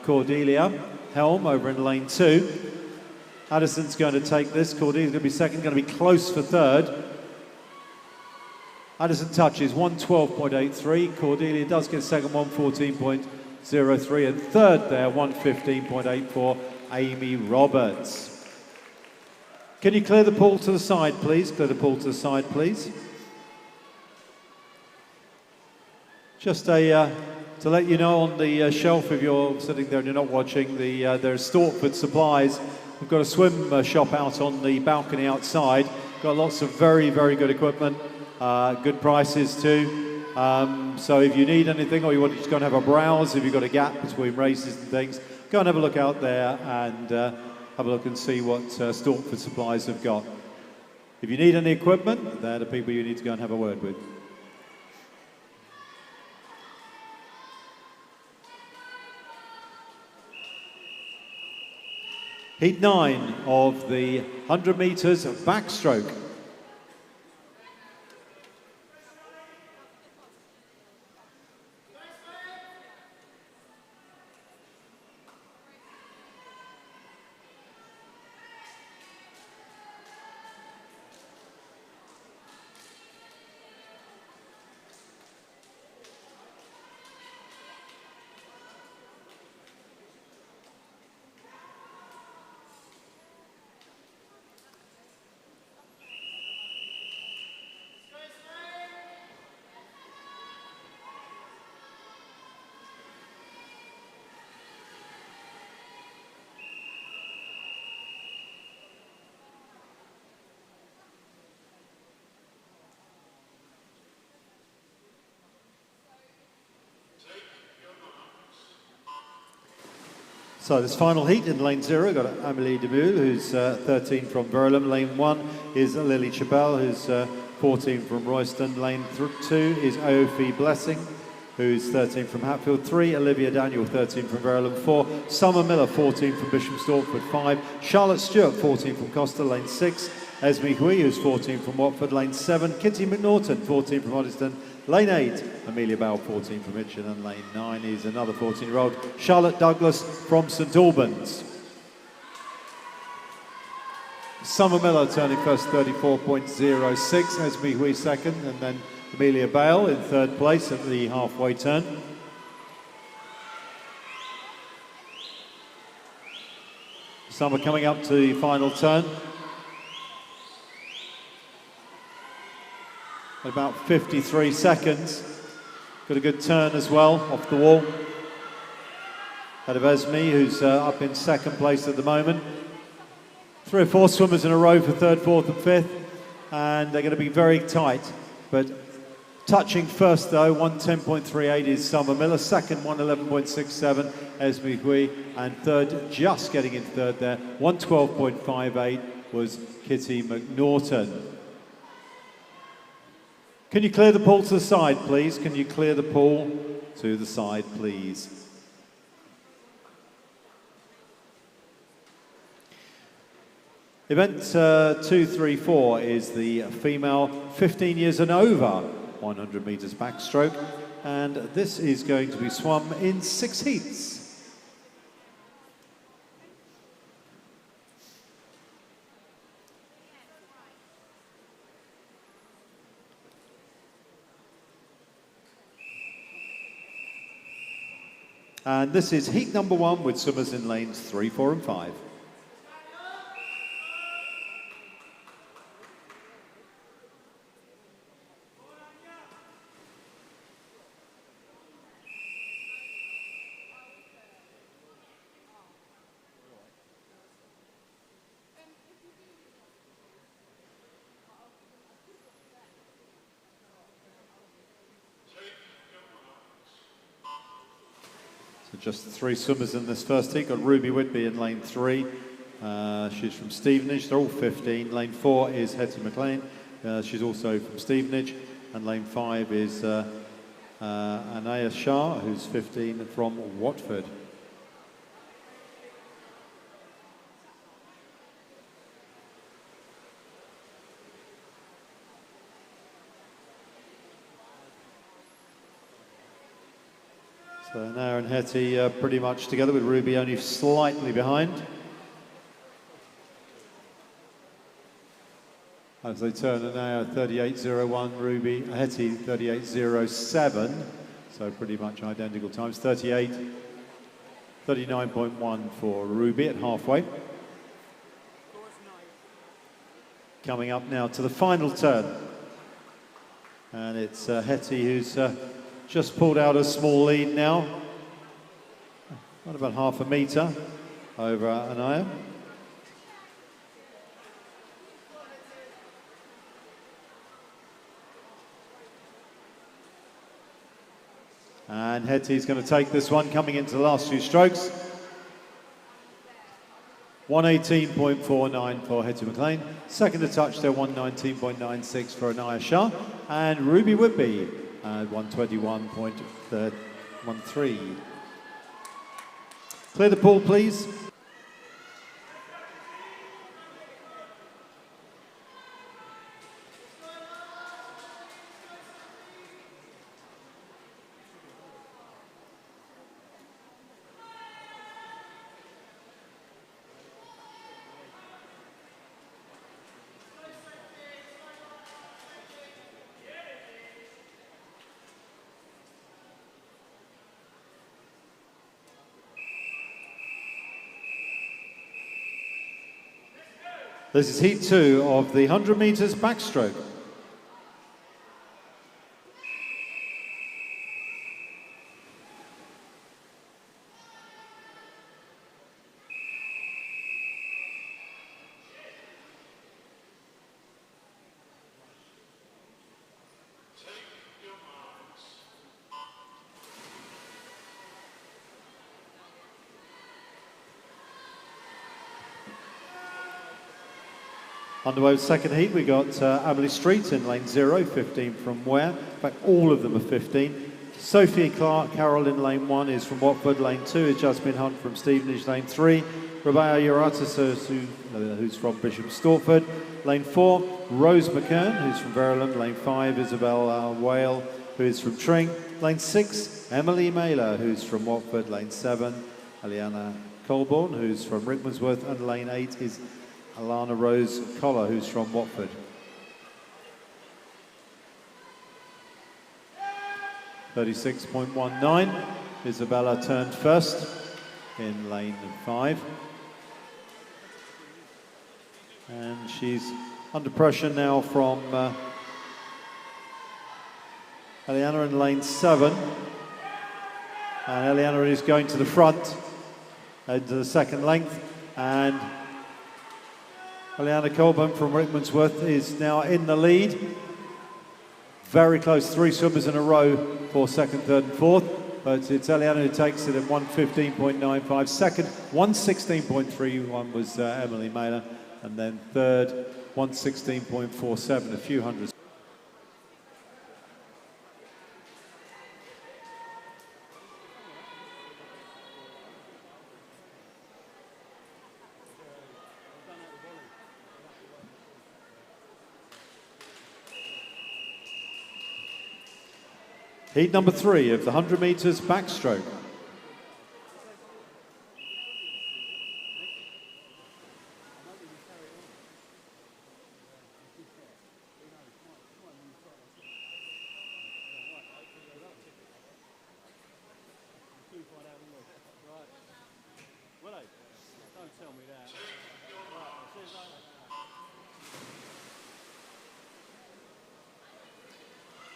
Cordelia Helm over in lane 2. Addison's going to take this. Cordelia's going to be second, going to be close for third. Addison touches 1:12.83. Cordelia does get second, 1:14.03. And third there, 1:15.84, Amy Roberts. Can you clear the pool to the side, please? Clear the pool to the side, please. Just to let you know, on the shelf, if you're sitting there and you're not watching, there's Stortford Supplies. We've got a swim shop out on the balcony outside. Got lots of very, very good equipment, good prices too. So if you need anything or you want to just go and have a browse, if you've got a gap between races and things, go and have a look out there and have a look and see what Stortford Supplies have got. If you need any equipment, they're the people you need to go and have a word with. Heat 9 of the 100 metres backstroke. So this final heat in lane 0, got Amélie Demoule, who's 13 from Verulam. Lane 1 is Lily Chabelle, who's 14 from Royston. Lane 2 is Aofi Blessing, who's 13 from Hatfield. 3, Olivia Daniel, 13 from Verulam. 4, Summer Miller, 14 from Bishop Stortford. 5, Charlotte Stewart, 14 from Costa. Lane 6, Esme Hui, who's 14 from Watford. Lane 7, Kitty McNaughton, 14 from Hoddesdon. Lane 8, Amelia Bowell, 14 from Hitchin, and lane 9 is another 14-year-old, Charlotte Douglas from St Albans. Summer Miller turning first, 34.06, Esme Hui second, and then Amelia Bale in third place at the halfway turn. Some are coming up to the final turn. At about 53 seconds. Got a good turn as well, off the wall. Ahead of Esme, who's up in second place at the moment. 3 or 4 swimmers in a row for third, fourth and fifth. And they're going to be very tight. But touching first though, 1:10.38 is Summer Miller. Second, 1:11.67, Esme Hui. And third, just getting into third there, 1:12.58 was Kitty McNaughton. Can you clear the pool to the side, please? Can you clear the pool to the side, please? Event 234 is the female 15 years and over 100 metres backstroke, and this is going to be swum in 6 heats. And this is heat number 1 with swimmers in lanes 3, 4 and 5. So just 3 swimmers in this first heat. Got Ruby Whitby in lane 3. She's from Stevenage. They're all 15. Lane 4 is Hetty McLean. She's also from Stevenage. And lane 5 is Anaya Shah, who's 15 from Watford. So Anaya and Hetty pretty much together, with Ruby only slightly behind. As they turn, Anaya 38.01, Ruby, Hetty 38.07. So pretty much identical times. 39.1 for Ruby at halfway. Coming up now to the final turn. And it's Hetty who's just pulled out a small lead now. About half a metre over Anaya. And Hetty's going to take this one, coming into the last few strokes. 1:18.49 for Hetty McLean. Second to touch there, 1:19.96 for Anaya Shah. And Ruby Whitby at 1:21.13. Clear the pool, please. This is heat 2 of the 100 metres backstroke. Underway with second heat, we got Emily Street in lane 0, 15 from Ware. In fact, all of them are 15. Sophie Clark Carroll in lane 1 is from Watford. Lane 2 is Jasmine Hunt from Stevenage. Lane 3, Rabia Uratis, who's from Bishop Stortford. Lane 4, Rose McKern, who's from Verulam. Lane 5, Isabel Whale, who is from Tring. Lane 6, Emily Mailer, who's from Watford. Lane 7, Aliana Colborne, who's from Rickmansworth. And lane 8 is Alana Rose Collar, who's from Watford. (36.19). Isabella turned first in lane 5. And she's under pressure now from Eliana in lane 7. And Eliana is going to the front into the second length. And Eliana Colburn from Rickmansworth is now in the lead. Very close, 3 swimmers in a row for second, third and fourth. But it's Eliana who takes it at 1:15.95. Second, 1:16.31 was Emily Mailer. And then third, 1:16.47, a few hundreds. Heat number 3 of the 100 metres backstroke.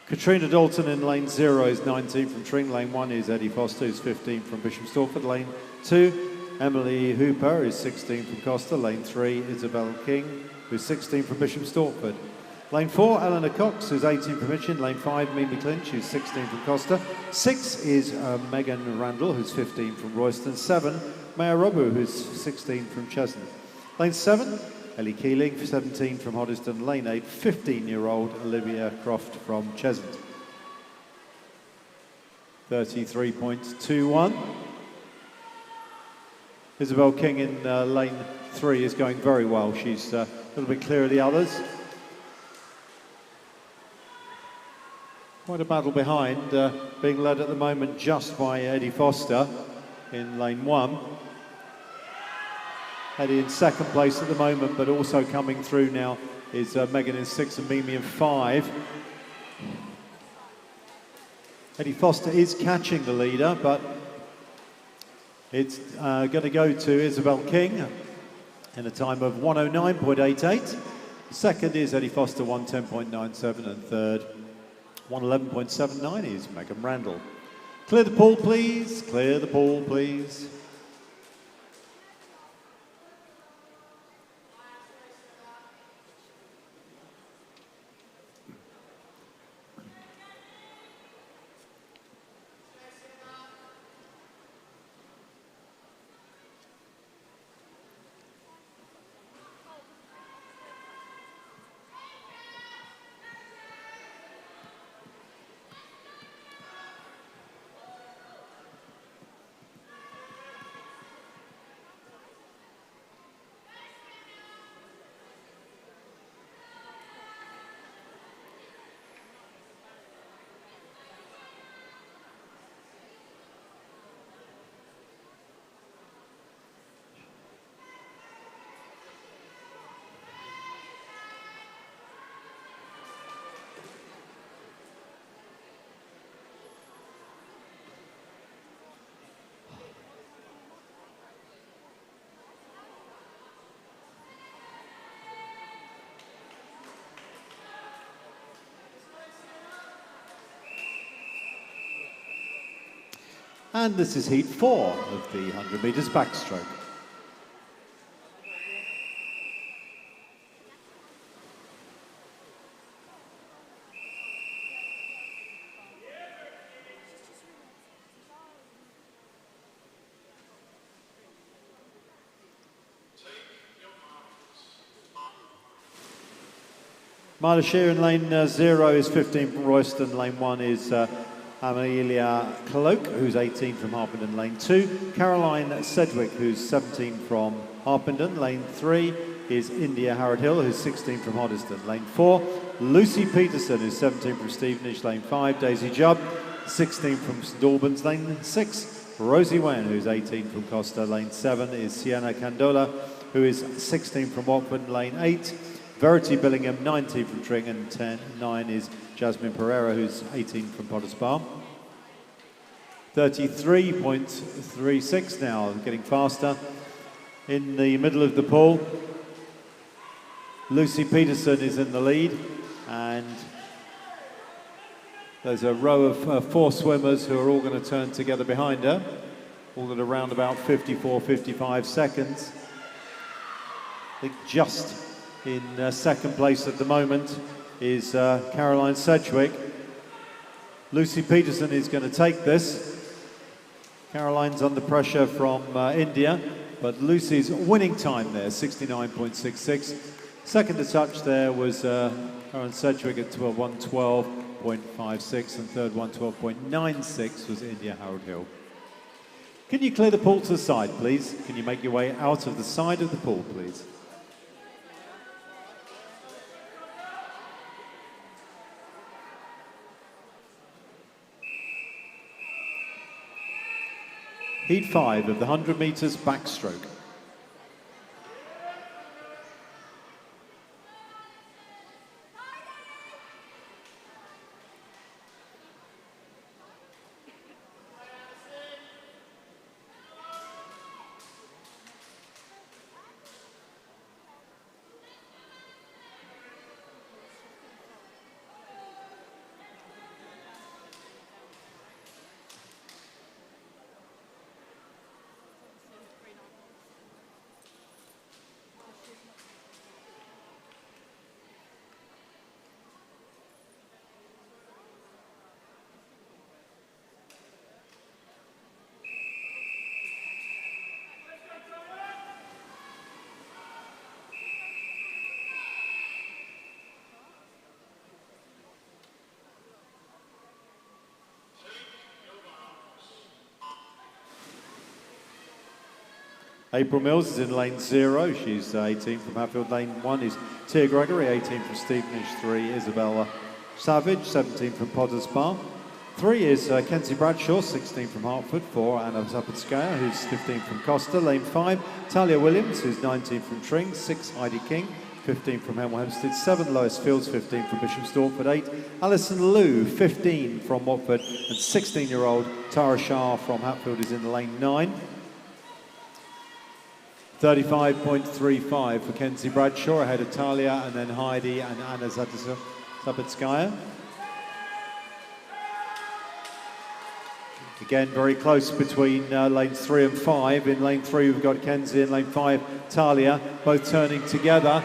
Katrina Dalton in lane 0 is 19 from Tring. Lane 1 is Eddie Foster, who's 15 from Bishop Stortford. Lane 2, Emily Hooper is 16 from Costa. Lane 3, Isabel King, who's 16 from Bishop Stortford. Lane 4, Eleanor Cox, who's 18 from Hitchin. Lane 5, Mimi Clinch, who's 16 from Costa. 6 is Megan Randall, who's 15 from Royston. 7, Maya Robu, who's 16 from Cheshunt. Lane 7, Ellie Keeling, 17 from Hoddesdon. Lane 8, 15-year-old Olivia Croft from Cheshunt. 33.21. Isabel King in lane 3 is going very well. She's a little bit clear of the others. Quite a battle behind, being led at the moment just by Eddie Foster in lane 1. Eddie in second place at the moment, but also coming through now is Megan in 6 and Mimi in 5. Eddie Foster is catching the leader, but it's going to go to Isabel King in a time of 1:09.88. Second is Eddie Foster, 1:10.97, and third, 1:11.79 is Megan Randall. Clear the pool, please. Clear the pool, please. And this is heat 4 of the 100 metres backstroke. Marla Shear in lane 0 is 15 from Royston. Lane 1 is Amelia Cloak, who's 18 from Harpenden. Lane 2, Caroline Sedgwick, who's 17 from Harpenden. Lane 3 is India Howard Hill, who's 16 from Hoddesdon. Lane 4, Lucy Peterson, who's 17 from Stevenage. Lane 5, Daisy Jubb, 16 from St Albans. Lane 6, Rosie Wen, who's 18 from Costa. Lane 7 is Sienna Candola, who is 16 from Watford. Lane 8, Verity Billingham, 19 from Tring, and 9 is Jasmine Pereira, who's 18 from Potters Bar. 33.36 now, getting faster. In the middle of the pool, Lucy Peterson is in the lead, and there's a row of 4 swimmers who are all going to turn together behind her, all at around about 54, 55 seconds. I think just in second place at the moment is Caroline Sedgwick. Lucy Peterson is going to take this. Caroline's under pressure from India, but Lucy's winning time there, 69.66. Second to touch there was Caroline Sedgwick at 112.56, and third 112.96 was India Harold Hill. Can you clear the pool to the side, please? Can you make your way out of the side of the pool, please? Heat 5 of the 100 metres backstroke. April Mills is in lane 0. She's 18 from Hatfield. Lane 1 is Tia Gregory, 18 from Stevenage. 3, Isabella Savage, 17 from Potters Bar. 3 is Kenzie Bradshaw, 16 from Hertford. 4, Anna Zapatskaya, who's 15 from Costa. Lane 5, Talia Williams, who's 19 from Tring. 6, Heidi King, 15 from Hemel Hempstead. 7, Lois Fields, 15 from Bishop Stortford. 8, Alison Liu, 15 from Watford. And 16-year-old Tara Shah from Hatfield is in lane 9. 35.35 for Kenzie Bradshaw, ahead of Talia, and then Heidi and Anna Zapatskaya. Again, very close between lanes 3 and 5. In lane 3, we've got Kenzie. In lane 5, Talia, both turning together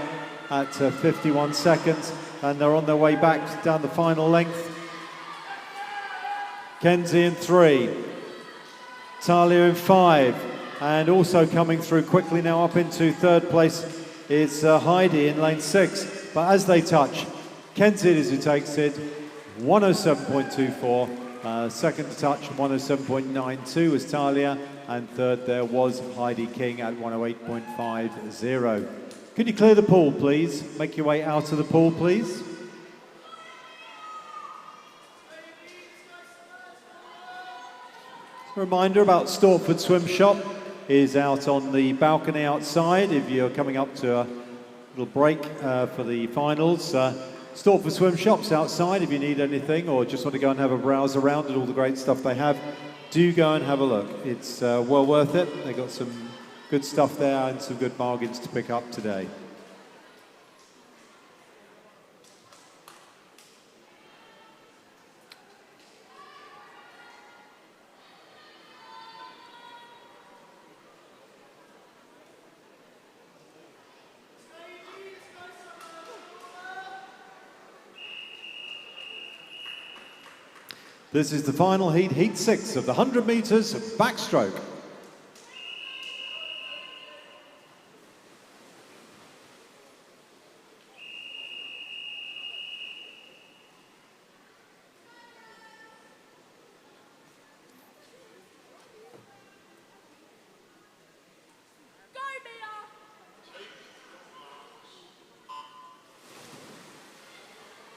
at 51 seconds, and they're on their way back down the final length. Kenzie in 3, Talia in 5. And also coming through quickly now up into third place is Heidi in lane 6. But as they touch, Kenzie is who takes it, 107.24. Second to touch, 107.92 was Talia. And third there was Heidi King at 108.50. Can you clear the pool, please? Make your way out of the pool, please. A reminder about Stortford Swim Shop is out on the balcony outside if you're coming up to a little break for the finals. Stortford Swim Shop's outside if you need anything or just want to go and have a browse around at all the great stuff they have. Do go and have a look. It's well worth it. They've got some good stuff there and some good bargains to pick up today. This is the final heat, heat 6 of the 100 metres backstroke.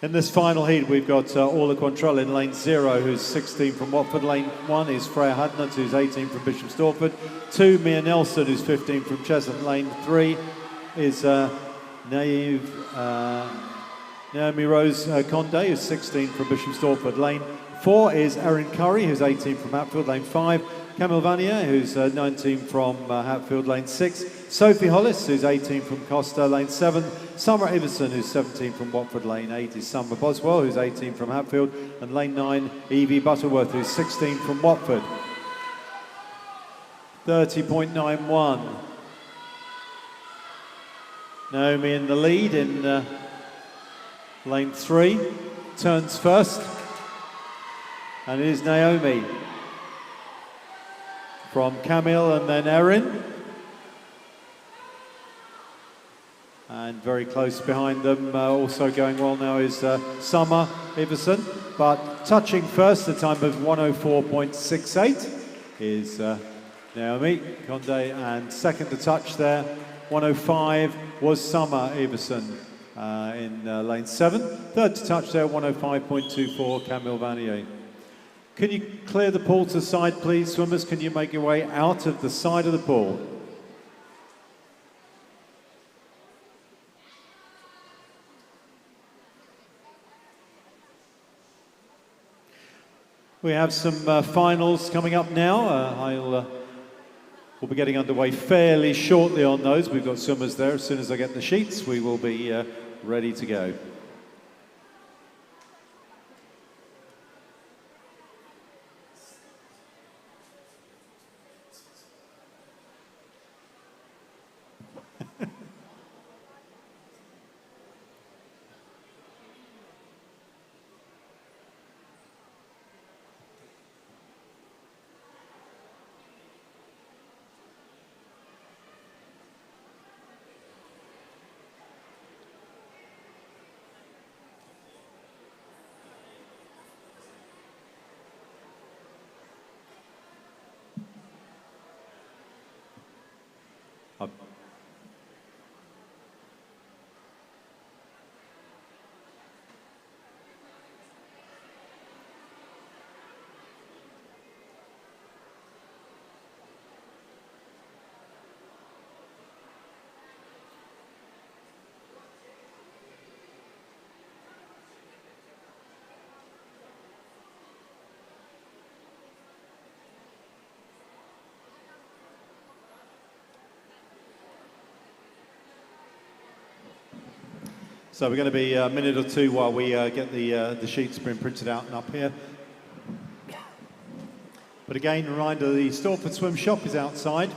In this final heat, we've got Orla Quantrell in lane 0, who's 16 from Watford. Lane 1 is Freya Hadnett, who's 18 from Bishop Stortford. 2, Mia Nelson, who's 15 from Cheshunt. Lane 3 is Naomi Rose Conde, who's 16 from Bishop Stortford. Lane 4 is Erin Curry, who's 18 from Hatfield. Lane 5, Camille Vanier, who's 19 from Hatfield, lane 6. Sophie Hollis, who's 18 from Costa, lane 7. Summer Iverson, who's 17 from Watford, lane 8 is Summer Boswell, who's 18 from Hatfield. And lane 9, Evie Butterworth, who's 16 from Watford. 30.91. Naomi in the lead in lane 3, turns first. And it is Naomi from Camille and then Erin. And very close behind them, also going well now is Summer Iverson. But touching first, the time of 104.68 is Naomi Conde, and second to touch there, 105 was Summer Iverson in lane 7. Third to touch there, 105.24, Camille Vanier. Can you clear the pool to the side, please, swimmers? Can you make your way out of the side of the pool? We have some finals coming up now. We'll be getting underway fairly shortly on those. We've got swimmers there. As soon as I get the sheets, we will be ready to go. So we're going to be a minute or two while we get the sheets being printed out and up here. But again, a reminder, the Stortford Swim Shop is outside.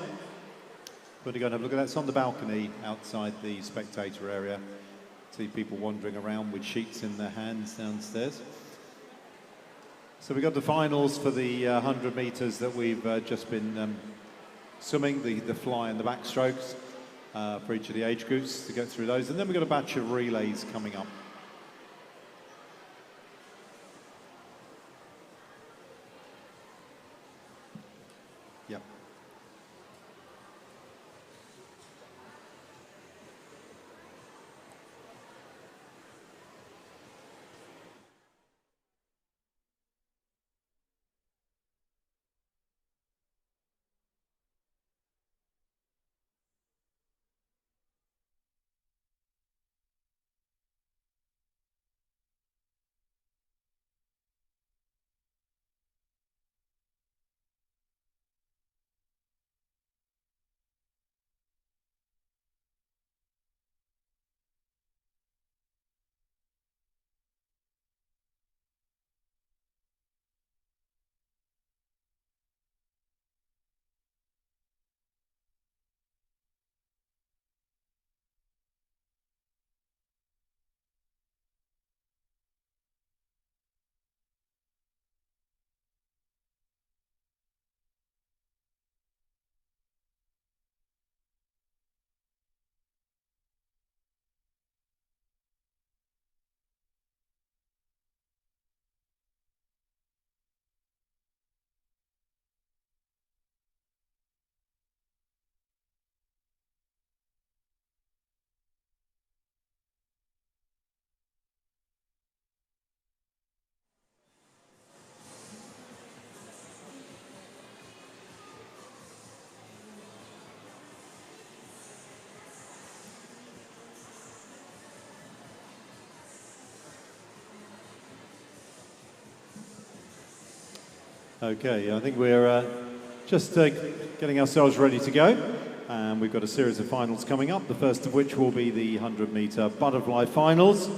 We're going to go and have a look at that. It's on the balcony outside the spectator area. See people wandering around with sheets in their hands downstairs. So we've got the finals for the 100 metres that we've just been swimming, the fly and the backstrokes. For each of the age groups to go through those. And then we've got a batch of relays coming up. Yep. Okay, I think we're Just getting ourselves ready to go. And we've got a series of finals coming up, the first of which will be the 100-metre butterfly finals.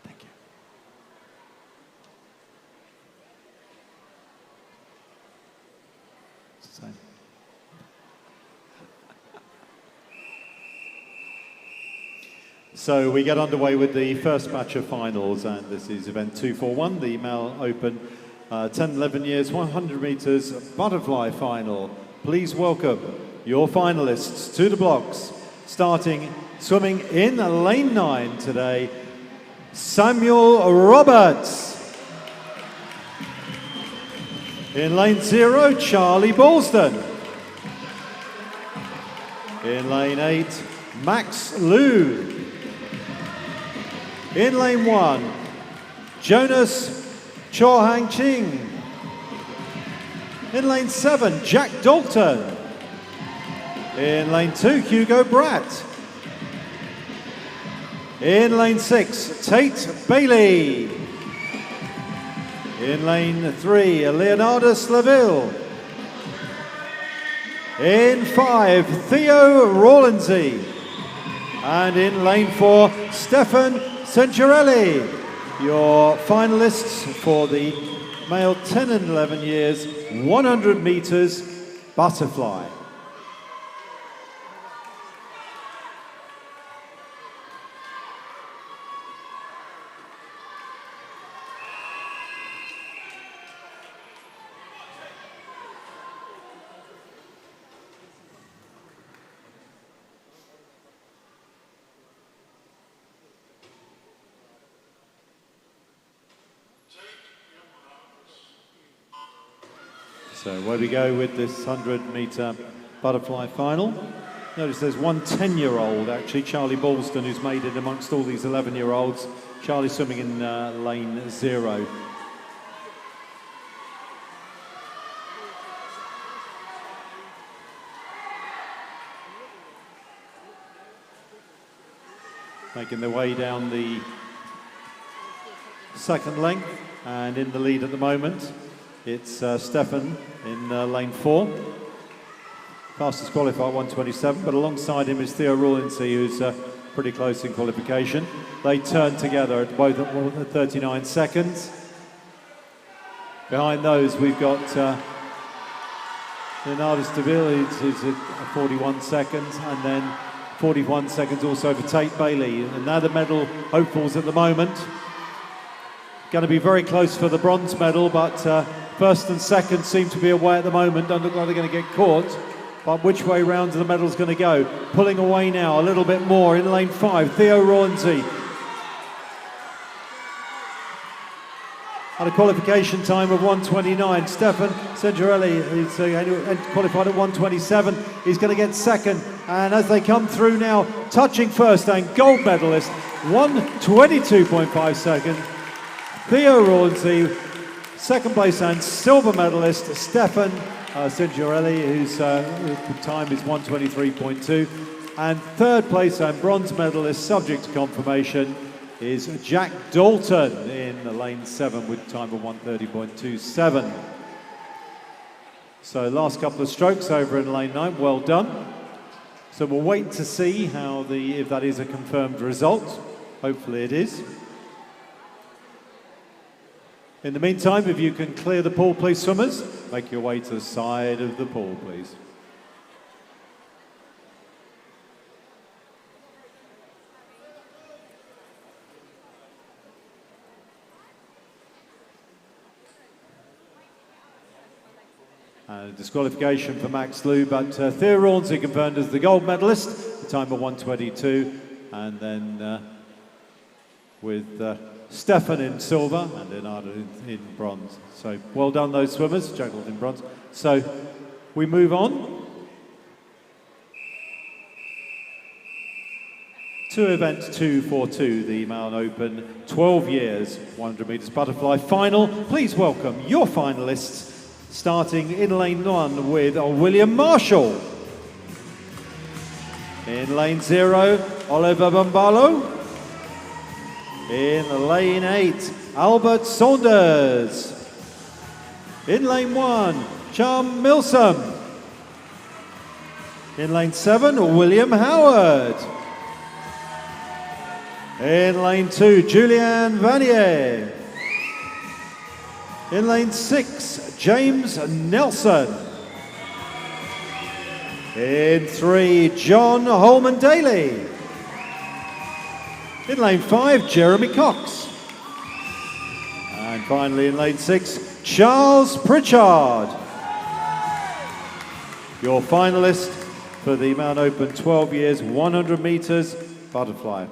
Thank you. Same. So we get underway with the first batch of finals, and this is event 241, the Male Open 10-11 years, 100 metres butterfly final. Please welcome your finalists to the blocks. Starting swimming in lane 9 today, Samuel Roberts. In lane 0, Charlie Balston. In lane 8, Max Liu. In lane 1, Jonas Cho-Hang Ching. In lane 7, Jack Dalton. In lane 2, Hugo Bratt. In lane 6, Tate Bailey. In lane 3, Leonardus Laville. In 5, Theo Rawlinsey. And in lane 4, Stefan Centurelli, your finalists for the male 10 and 11 years, 100 metres butterfly. So where we go with this 100-metre butterfly final. Notice there's one 10-year-old, actually, Charlie Balston, who's made it amongst all these 11-year-olds. Charlie swimming in lane 0. Making their way down the second length, and in the lead at the moment. It's Stefan in lane 4. Fastest qualifier, 1:27, but alongside him is Theo Rawlinsey, who's pretty close in qualification. They turn together at both at 39 seconds. Behind those, we've got Leonardus Laville, who's at 41 seconds, and then 41 seconds also for Tate Bailey. And they're the medal hopefuls at the moment. Going to be very close for the bronze medal, but first and second seem to be away at the moment. Don't look like they're going to get caught. But which way round the medal's going to go? Pulling away now a little bit more in lane 5. Theo Rawlinsey. At a qualification time of 1:29. Stefan Centurelli is qualified at 1:27. He's going to get second. And as they come through now, touching first and gold medalist, 1:22.5 seconds. Theo Rawlinsey, second place and silver medalist Stefan Centurelli, whose time is 1:23.2, and third place and bronze medalist, subject to confirmation, is Jack Dalton in lane 7 with time of 1:30.27. So last couple of strokes over in lane 9, well done. So we'll wait to see if that is a confirmed result. Hopefully it is. In the meantime, if you can clear the pool, please, swimmers. Make your way to the side of the pool, please. Disqualification for Max Liu, but Theo Rawlinsey confirmed as the gold medalist, the time of 1:22, and then with Stefan in silver and Leonardo in bronze. So well done those swimmers, juggled in bronze. So we move on to event 242, the Male Open 12 years 100 metres butterfly final. Please welcome your finalists, starting in lane 1 with William Marshall. In lane 0, Oliver Bombalo. In lane 8, Albert Saunders. In lane 1, Charm Milsom. In lane 7, William Howard. In lane 2, Julian Vanier. In lane 6, James Nelson. In 3, John Holman Daly. In lane 5, Jeremy Cox. And finally in lane 6, Charles Pritchard. Your finalist for the Mount Open 12 years, 100 metres butterfly.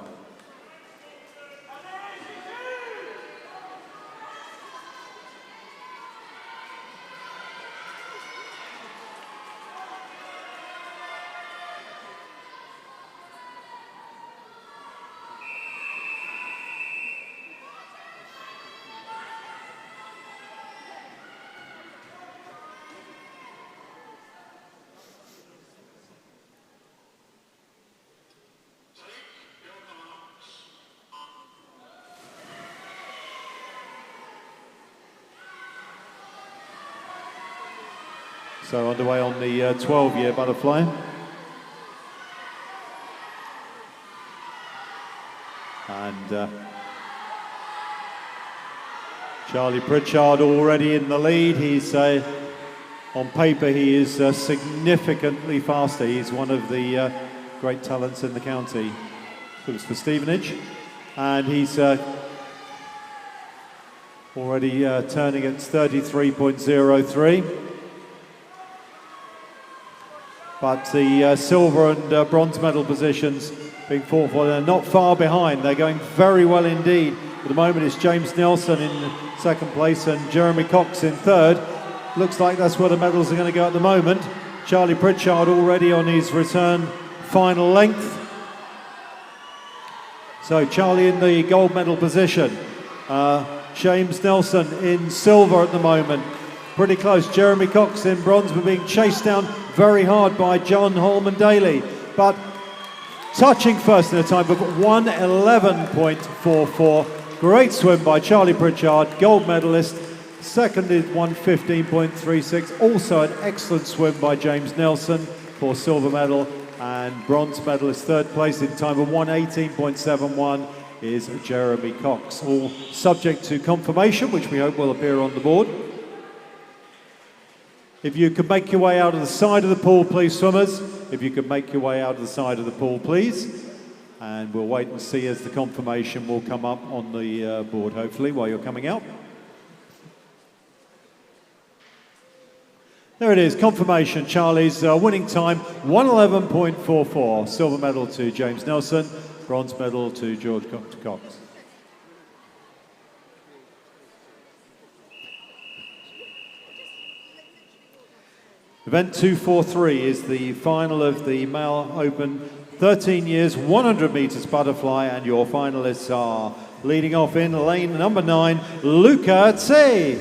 So underway on the 12-year butterfly. And Charlie Pritchard already in the lead. He's, on paper, he is significantly faster. He's one of the great talents in the county. Looks for Stevenage. And he's already turning at 33.03. But the silver and bronze medal positions being fought for, they're not far behind. They're going very well indeed. At the moment it's James Nelson in second place and Jeremy Cox in third. Looks like that's where the medals are going to go at the moment. Charlie Pritchard already on his return final length. So Charlie in the gold medal position. James Nelson in silver at the moment. Pretty close. Jeremy Cox in bronze, but being chased down very hard by John Holman Daly. But touching first in a time of 1:11.44. Great swim by Charlie Pritchard, gold medalist. Second is 1:15.36. Also an excellent swim by James Nelson for silver medal. And bronze medalist third place in time of 1:18.71 is Jeremy Cox. All subject to confirmation, which we hope will appear on the board. If you could make your way out of the side of the pool, please, swimmers. If you could make your way out of the side of the pool, please. And we'll wait and see as the confirmation will come up on the board, hopefully, while you're coming out. There it is, confirmation. Charlie's winning time, 1:11.44. Silver medal to James Nelson, bronze medal to George Cox. Event 243 is the final of the Male Open 13 years, 100 metres butterfly, and your finalists are leading off in lane number 9, Luca Tse.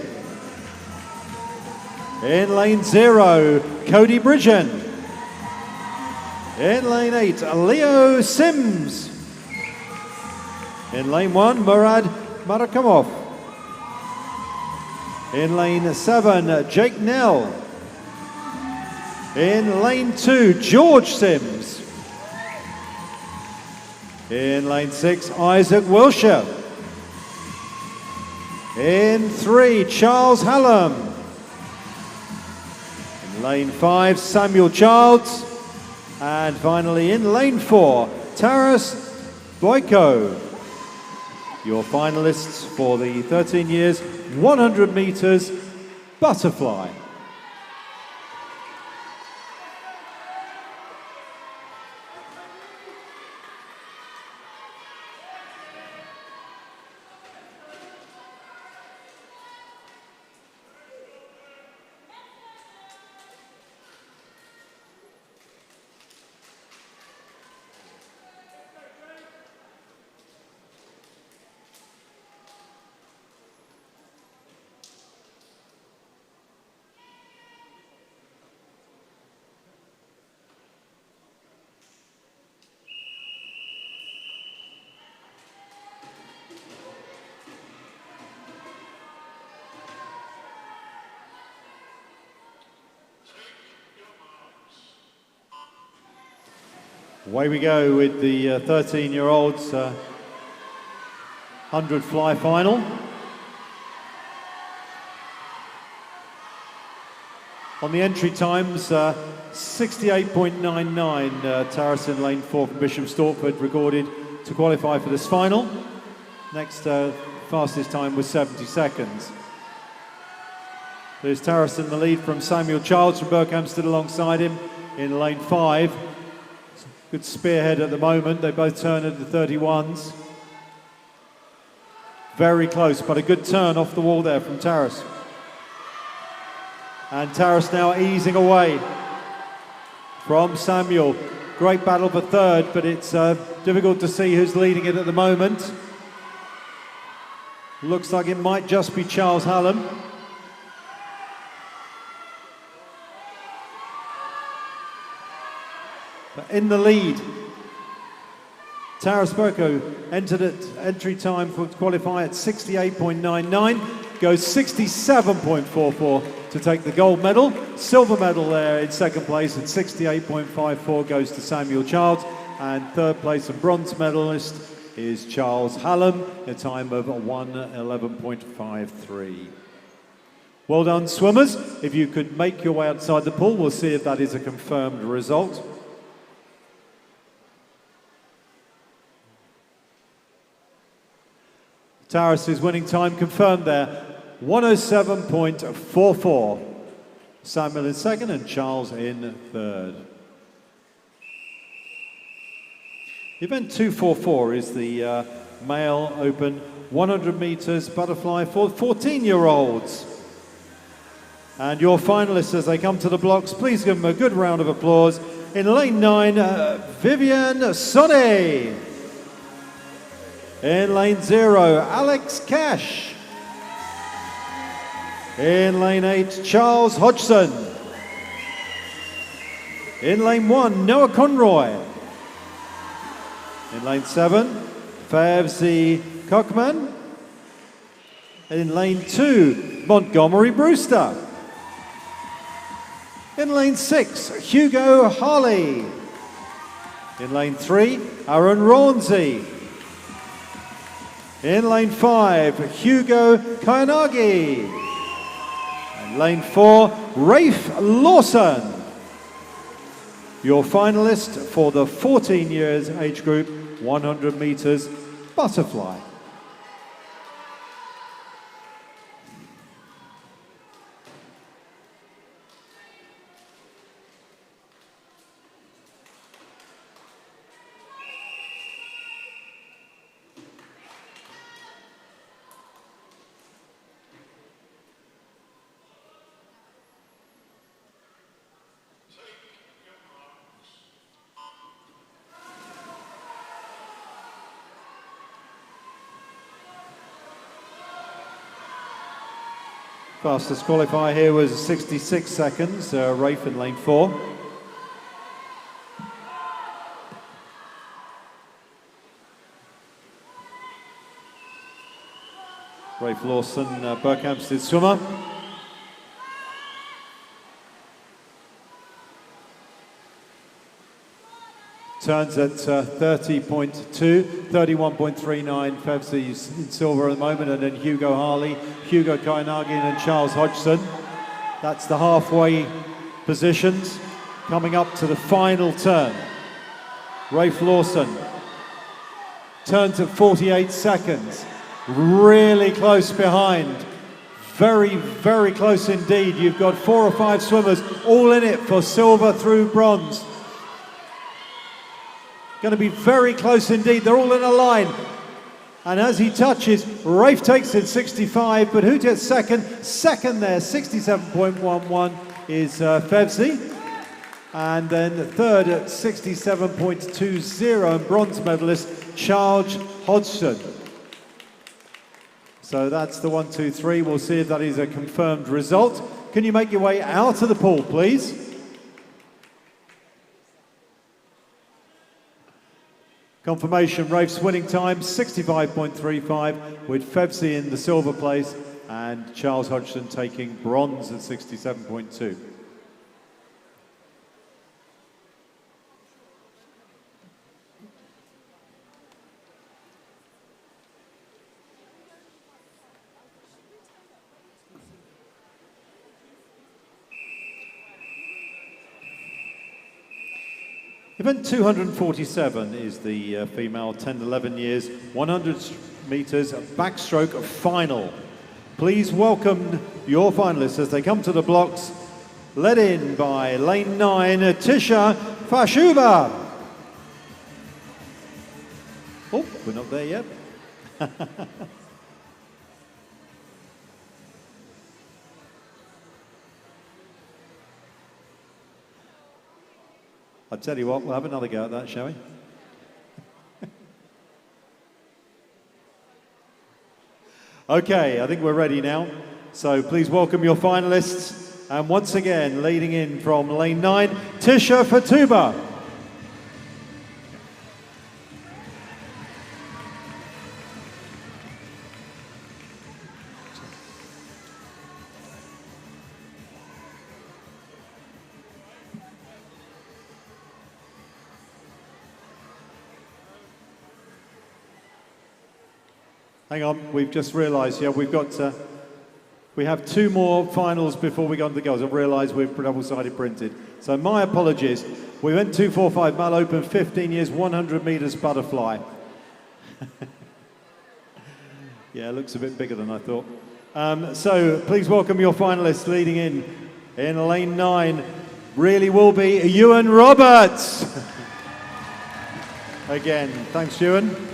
In lane 0, Cody Bridgen. In lane 8, Leo Sims. In lane 1, Murad Marakamov. In lane 7, Jake Nell. In lane 2, George Sims. In lane 6, Isaac Wilshire. In 3, Charles Hallam. In lane 5, Samuel Childs. And finally in lane 4, Taras Boyko. Your finalists for the 13 years, 100 metres butterfly. Away we go with the 13-year-olds 100 fly final. On the entry times, 68.99, Taras in lane 4 from Bishop Stortford recorded to qualify for this final. Next fastest time was 70 seconds. There's Taras in the lead from Samuel Childs from Berkhamsted alongside him in lane 5. Good spearhead at the moment. They both turn at the 31s. Very close, but a good turn off the wall there from Taras. And Taras now easing away from Samuel. Great battle for third, but it's difficult to see who's leading it at the moment. Looks like it might just be Charles Hallam. But in the lead, Taras Berko entered at entry time for qualify at 68.99, goes 67.44 to take the gold medal. Silver medal there in second place at 68.54 goes to Samuel Childs, and third place and bronze medalist is Charles Hallam, a time of 1:11.53. Well done, swimmers. If you could make your way outside the pool, we'll see if that is a confirmed result. Taras' winning time confirmed there, 1:07.44. Samuel in second and Charles in third. Event 244 is the male open 100 metres butterfly for 14-year-olds. And your finalists as they come to the blocks, please give them a good round of applause. In lane 9, Vivian Sonnet. In lane 0, Alex Cash. In lane 8, Charles Hodgson. In lane 1, Noah Conroy. In lane 7, Favzi Cockman. In lane 2, Montgomery Brewster. In lane 6, Hugo Harley. In lane 3, Aaron Rawnsley. In lane 5, Hugo Kayanagi. And lane 4, Rafe Lawson. Your finalist for the 14 years age group, 100 metres butterfly. Fastest qualifier here was 66 seconds, Rafe in lane 4. Rafe Lawson, Berkhamsted swimmer. Turns at 30.2, 31.39, Favzi's in silver at the moment, and then Hugo Harley, Hugo Kayanagi and Charles Hodgson. That's the halfway positions. Coming up to the final turn. Rafe Lawson turns at 48 seconds. Really close behind. Very, very close indeed. You've got 4 or 5 swimmers all in it for silver through bronze. Going to be very close indeed. They're all in a line. And as he touches, Rafe takes it 65, but who gets second? Second there, 67.11 is Favzi. And then third at 67.20, and bronze medalist Charles Hodgson. So that's the 1, 2, 3. We'll see if that is a confirmed result. Can you make your way out of the pool, please? Confirmation, Rafe's winning time, 65.35, with Favzi in the silver place and Charles Hodgson taking bronze at 67.2. Event 247 is the female 10 11 years, 100 metres backstroke final. Please welcome your finalists as they come to the blocks, led in by lane 9, Tisha Fashuba. Oh, we're not there yet. I'll tell you what, we'll have another go at that, shall we? Okay, I think we're ready now. So please welcome your finalists. And once again, leading in from lane 9, Tisha Fatuba. Hang on, we've just realised, yeah, we have 2 more finals before we go on to the girls. I've realised we've double-sided printed. So my apologies. We went 245 mile open, 15 years, 100 metres butterfly. Yeah, it looks a bit bigger than I thought. So please welcome your finalists leading in lane 9. Really will be Ewan Roberts. Again, thanks Ewan.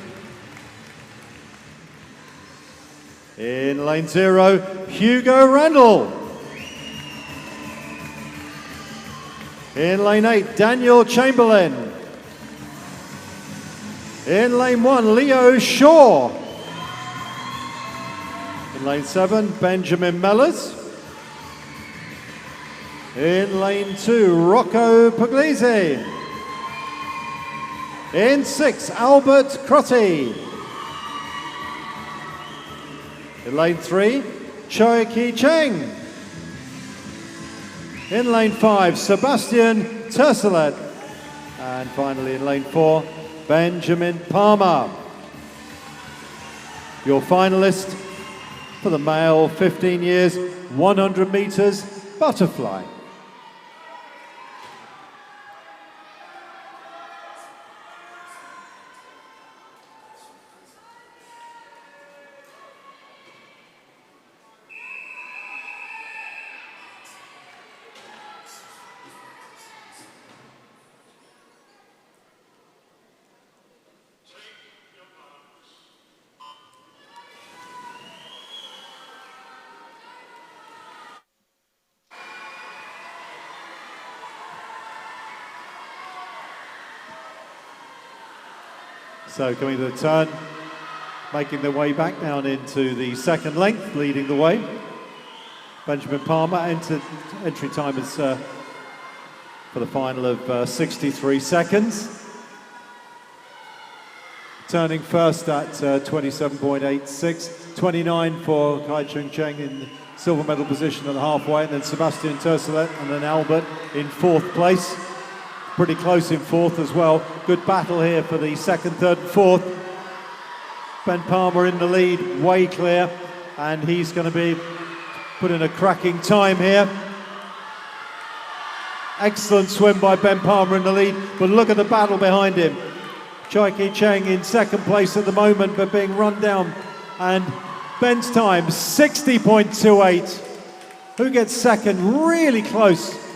In lane 0, Hugo Randall. In lane 8, Daniel Chamberlain. In lane 1, Leo Shaw. In lane 7, Benjamin Mellors. In lane 2, Rocco Puglisi. In 6, Albert Crotty. In lane 3, Choi Ki Cheng. In lane 5, Sebastian Tercelet. And finally in lane 4, Benjamin Palmer. Your finalist for the male 15 years, 100 metres butterfly. So coming to the turn, making their way back down into the second length, leading the way. Benjamin Palmer entry time is for the final of 63 seconds. Turning first at 27.86, 29 for Kai Chung Cheng in silver medal position at the halfway, and then Sebastian Tercelet and then Albert in 4th place. Pretty close in 4th as well. Good battle here for the 2nd, 3rd and 4th. Ben Palmer in the lead, way clear, and he's going to be putting a cracking time here. Excellent swim by Ben Palmer in the lead, but look at the battle behind him. Choi Ki Cheng in 2nd place at the moment, but being run down, and Ben's time 60.28. Who gets 2nd? Really close.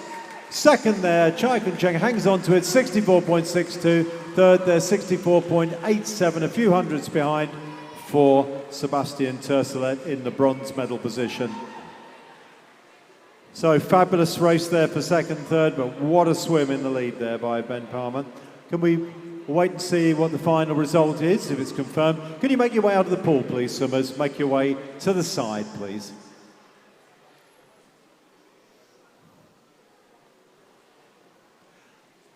2nd there, Choi Ki Cheng hangs on to it, 64.62. 3rd there, 64.87, a few hundreds behind for Sebastian Tercelet in the bronze medal position. So fabulous race there for 2nd, 3rd, but what a swim in the lead there by Ben Palmer. Can we wait and see what the final result is, if it's confirmed? Can you make your way out of the pool, please, swimmers? Make your way to the side, please.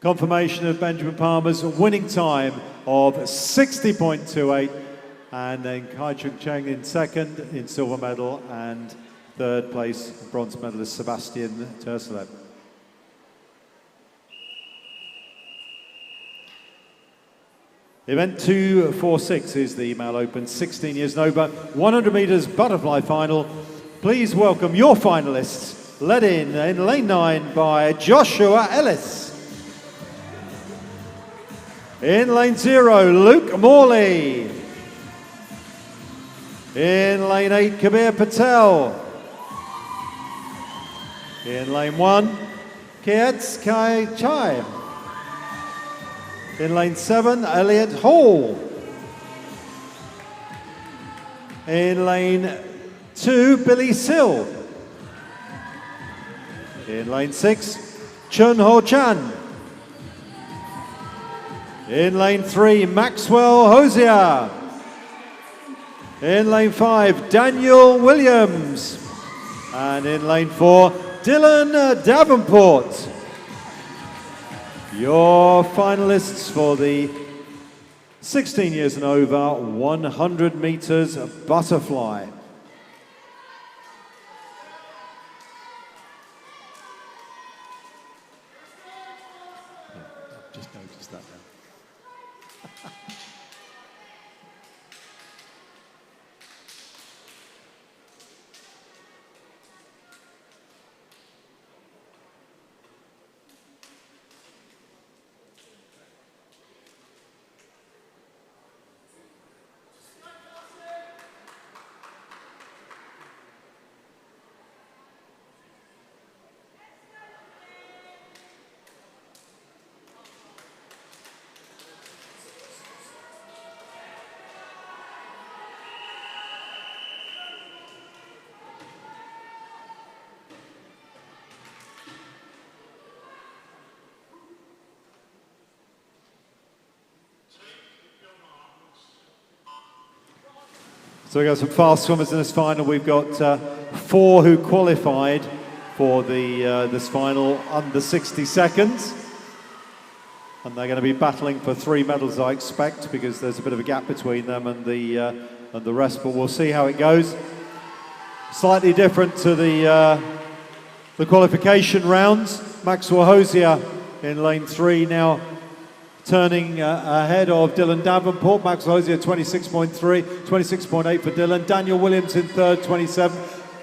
Confirmation of Benjamin Palmer's winning time of 60.28, and then Kai Chung Cheng in 2nd in silver medal, and 3rd place bronze medalist Sebastian Tercelet. Event 246 is the male open, 16 years and over, 100 metres butterfly final. Please welcome your finalists, led in lane 9 by Joshua Ellis. In lane 0, Luke Morley. In lane 8, Kabir Patel. In lane 1, Kietz Kai Chai. In lane 7, Elliot Hall. In lane 2, Billy Sill. In lane 6, Chun Ho Chan. In lane 3, Maxwell Hosier. In lane 5, Daniel Williams. And in lane 4, Dylan Davenport. Your finalists for the 16 years and over 100 meters butterfly. Just noticed that now. So we've got some fast swimmers in this final. We've got 4 who qualified for the this final under 60 seconds. And they're going to be battling for 3 medals, I expect, because there's a bit of a gap between them and the rest, but we'll see how it goes. Slightly different to the qualification rounds. Maxwell Hosier in lane 3 now turning ahead of Dylan Davenport. Maxwell Hosier 26.3, 26.8 for Dylan. Daniel Williams in third, 27.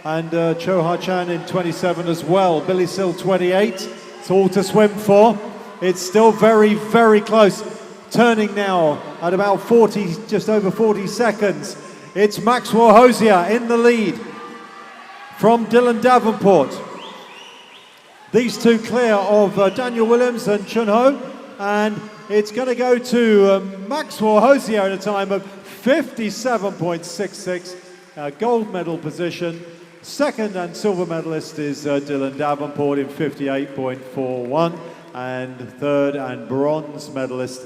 And Cho Ha Chan in 27 as well. Billy Sill 28. It's all to swim for. It's still very, very close. Turning now at about 40, just over 40 seconds. It's Maxwell Hosier in the lead from Dylan Davenport. These two clear of Daniel Williams and Chun Ho. And it's going to go to Maxwell Hosier at a time of 57.66, gold medal position. Second and silver medalist is Dylan Davenport in 58.41. And third and bronze medalist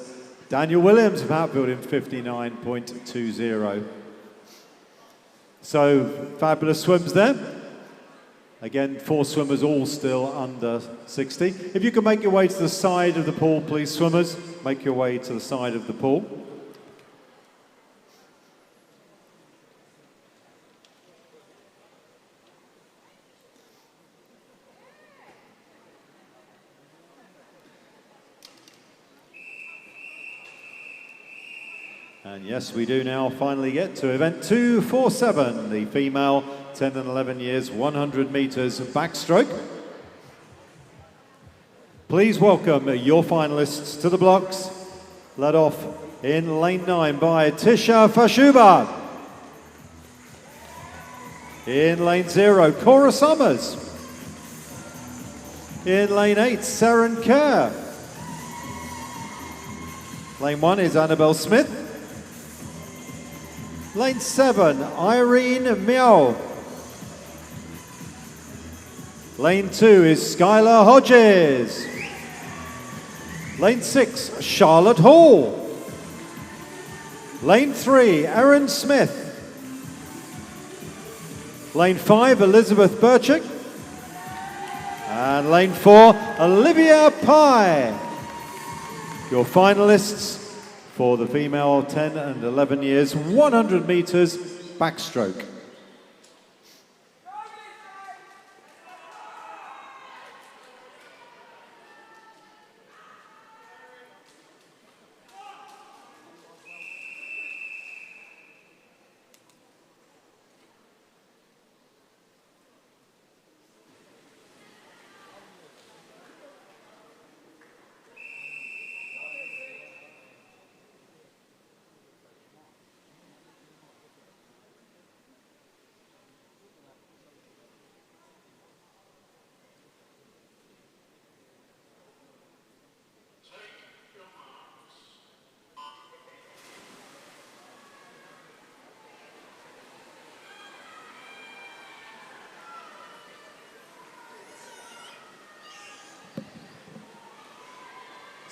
Daniel Williams of Hatfield in 59.20. So fabulous swims there. Again, 4 swimmers all still under 60. If you can make your way to the side of the pool, please, swimmers. Make your way to the side of the pool. And yes, we do now finally get to event 247, the female 10 and 11 years, 100 meters backstroke. Please welcome your finalists to the blocks. Led off in lane 9 by Tisha Fashuba. In lane 0, Cora Summers. In lane 8, Saren Kerr. Lane 1 is Annabelle Smith. Lane 7, Irene Miao. Lane 2 is Skylar Hodges. Lane 6, Charlotte Hall. Lane 3, Erin Smith. Lane 5, Elizabeth Birchick. And lane 4, Olivia Pye. Your finalists for the female 10 and 11 years, 100 meters backstroke.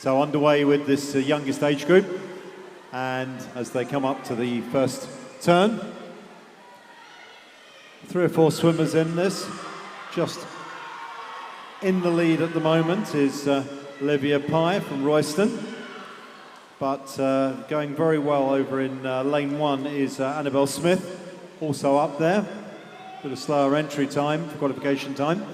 So underway with this youngest age group, and as they come up to the first turn, 3 or 4 swimmers in this. Just in the lead at the moment is Olivia Pye from Royston, but going very well over in lane 1 is Annabelle Smith, also up there. Bit of slower entry time, qualification time.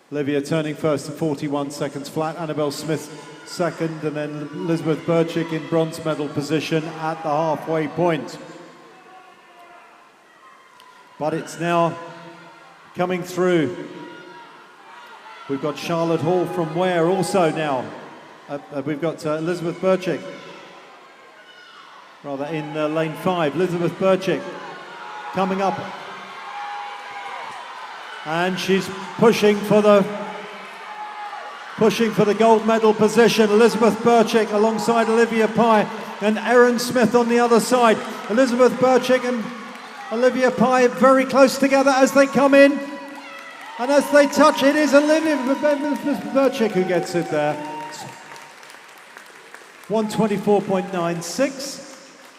Olivia turning first at 41 seconds flat, Annabelle Smith second, and then Elizabeth Birchick in bronze medal position at the halfway point. But it's now coming through. We've got Charlotte Hall from Ware also now. We've got Elizabeth Birchick, rather in lane 5. Elizabeth Birchick coming up. And she's pushing for the gold medal position. Elizabeth Birchick alongside Olivia Pye and Erin Smith on the other side. Elizabeth Birchick and Olivia Pye very close together as they come in. And as they touch, it is Olivia Birchick who gets it there. 1:24.96.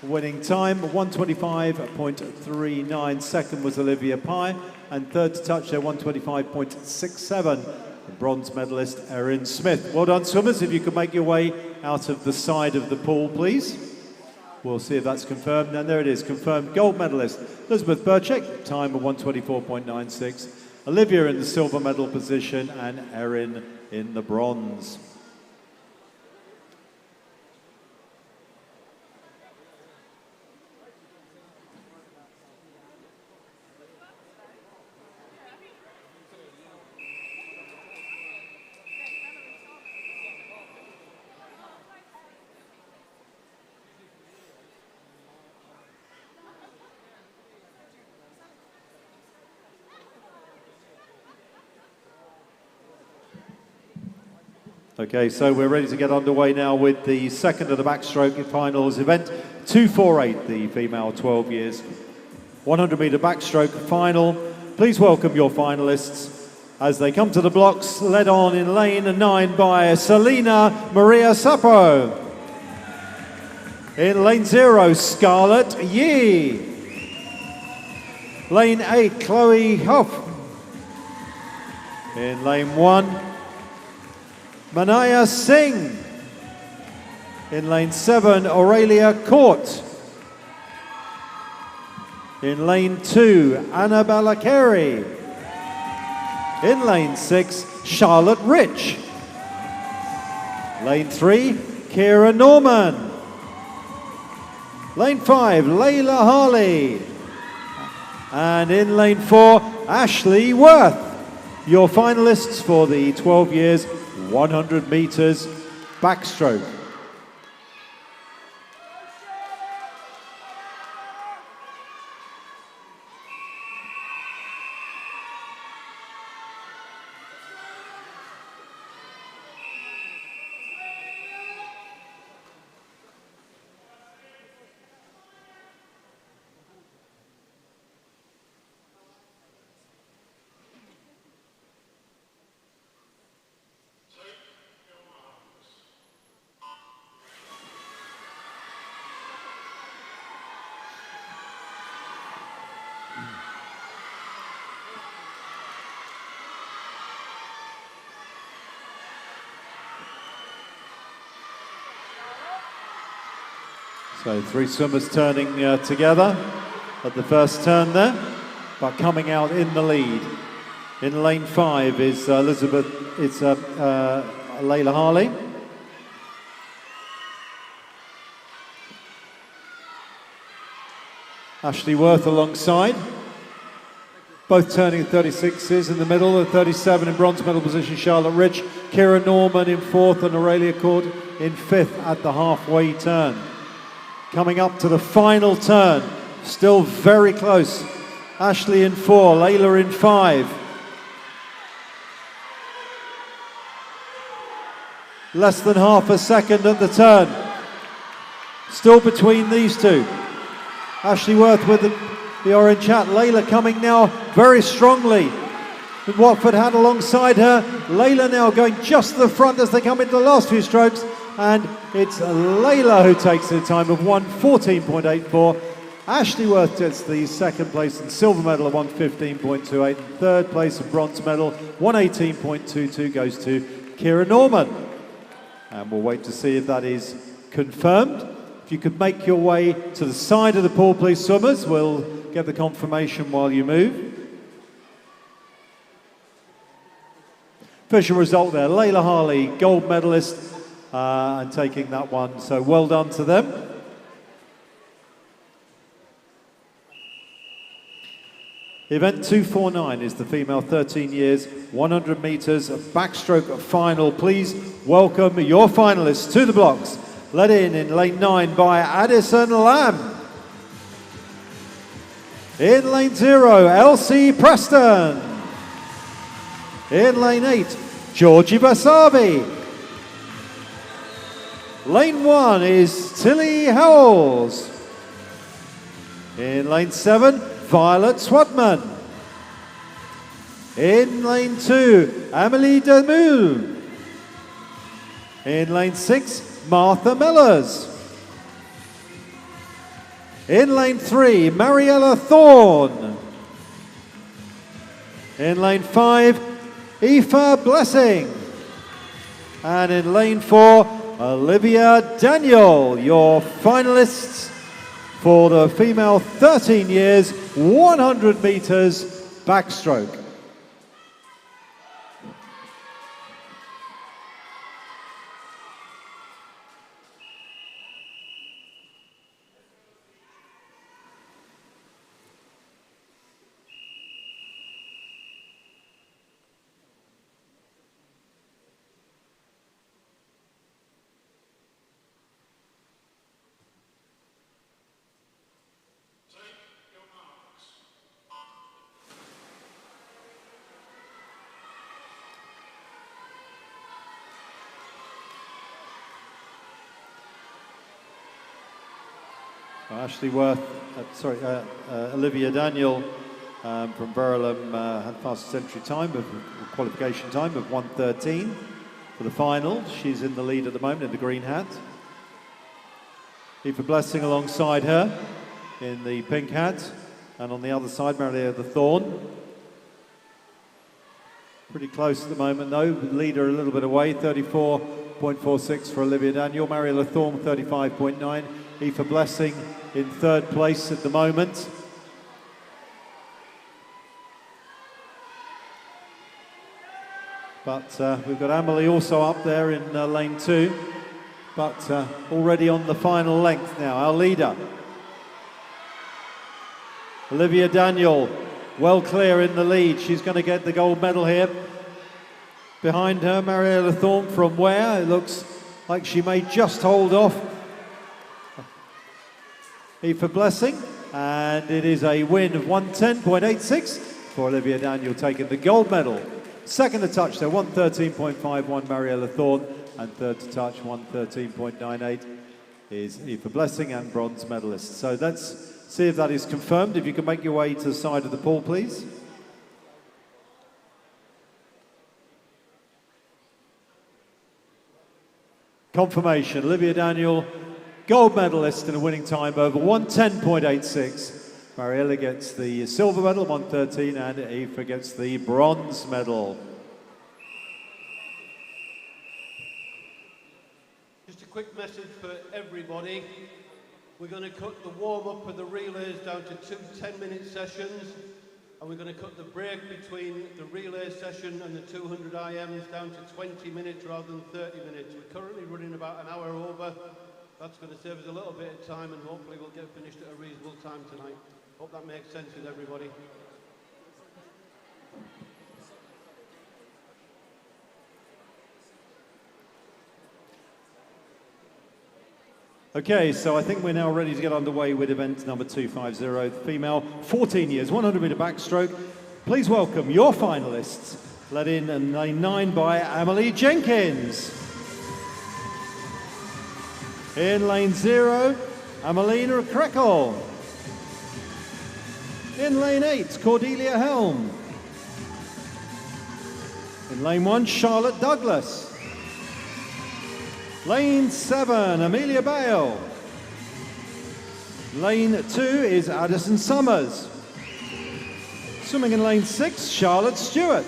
Winning time, 1:25.39. Second was Olivia Pye, and third to touch there, 1:25.67. The bronze medalist Erin Smith. Well done, swimmers. If you could make your way out of the side of the pool, please. We'll see if that's confirmed. And there it is, confirmed gold medalist Elizabeth Birchick, time of 1:24.96. Olivia in the silver medal position, and Erin in the bronze. Okay, so we're ready to get underway now with the second of the backstroke finals event. 248, the female 12 years. 100 metre backstroke final. Please welcome your finalists as they come to the blocks, led on in lane 9 by Selena Maria Sapo. In lane 0, Scarlett Yee. Lane 8, Chloe Huff. In lane 1, Manaya Singh. In lane 7, Aurelia Court. In lane 2, Annabella Carey. In lane 6, Charlotte Rich. Lane 3, Kira Norman. Lane 5, Layla Harley. And in lane 4, Ashley Worth. Your finalists for the 12 years 100 metres backstroke. So 3 swimmers turning together at the first turn there, but coming out in the lead. In lane 5 is Layla Harley. Ashley Worth alongside. Both turning 36s in the middle, the 37 in bronze medal position, Charlotte Rich. Kira Norman in 4th and Aurelia Court in 5th at the halfway turn. Coming up to the final turn, still very close. Ashley in 4, Layla in 5. Less than half a second at the turn. Still between these two. Ashley Worth with the orange hat. Layla coming now very strongly. Watford had alongside her. Layla now going just to the front as they come into the last few strokes. And it's Layla who takes the time of 1:14.84. Ashley Worth gets the second place and silver medal of 1:15.28. And third place and bronze medal, 1:18.22 goes to Kira Norman. And we'll wait to see if that is confirmed. If you could make your way to the side of the pool, please, swimmers. We'll get the confirmation while you move. Official result there, Layla Harley, gold medalist, and taking that one. So well done to them. Event 249 is the female 13 years, 100 metres backstroke final. Please welcome your finalists to the blocks. Led in lane 9 by Addison Lamb. In lane 0, Elsie Preston. In lane 8, Georgie Basavi. Lane 1 is Tilly Howells. In lane 7, Violet Swatman. In lane 2, Amelie Demus. In lane 6, Martha Millers. In lane 3, Mariella Thorne. In lane 5, Aoife Blessing. And in lane 4, Olivia Daniel, your finalists for the female 13 years, 100 metres backstroke. Ashley Worth, Olivia Daniel from Verulam had fastest entry time of qualification time of 1:13 for the final. She's in the lead at the moment in the green hat. Aoife Blessing alongside her in the pink hat, and on the other side, Mariella Thorne. Pretty close at the moment though. The leader a little bit away, 34.46 for Olivia Daniel. Mariella Thorne 35.9. Aoife Blessing in third place at the moment. But we've got Amelie also up there in lane 2, but already on the final length now, our leader. Olivia Daniel, well clear in the lead. She's going to get the gold medal here. Behind her, Mariella Thorne from where? It looks like she may just hold off Aoife Blessing, and it is a win of 1:10.86 for Olivia Daniel, taking the gold medal. Second to touch there, 1:13.51 Mariella Thorne, and third to touch, 1:13.98 is Aoife Blessing, and bronze medalist. So let's see if that is confirmed. If you can make your way to the side of the pool, please. Confirmation, Olivia Daniel, gold medalist in a winning time over 1:10.86. Mariella gets the silver medal, 1:13, and Aoife gets the bronze medal. Just a quick message for everybody. We're going to cut the warm-up of the relays down to 2 10-minute sessions, and we're going to cut the break between the relay session and the 200 IMs down to 20 minutes rather than 30 minutes. We're currently running about an hour over. That's going to save us a little bit of time, and hopefully we'll get finished at a reasonable time tonight. Hope that makes sense with everybody. Okay, so I think we're now ready to get underway with event number 250, the female 14 years, 100 metre backstroke. Please welcome your finalists, led in lane 9 by Amelie Jenkins. In lane 0, Amelina Krekel. In lane 8, Cordelia Helm. In lane 1, Charlotte Douglas. Lane 7, Amelia Bale. Lane 2 is Addison Summers. Swimming in lane 6, Charlotte Stewart.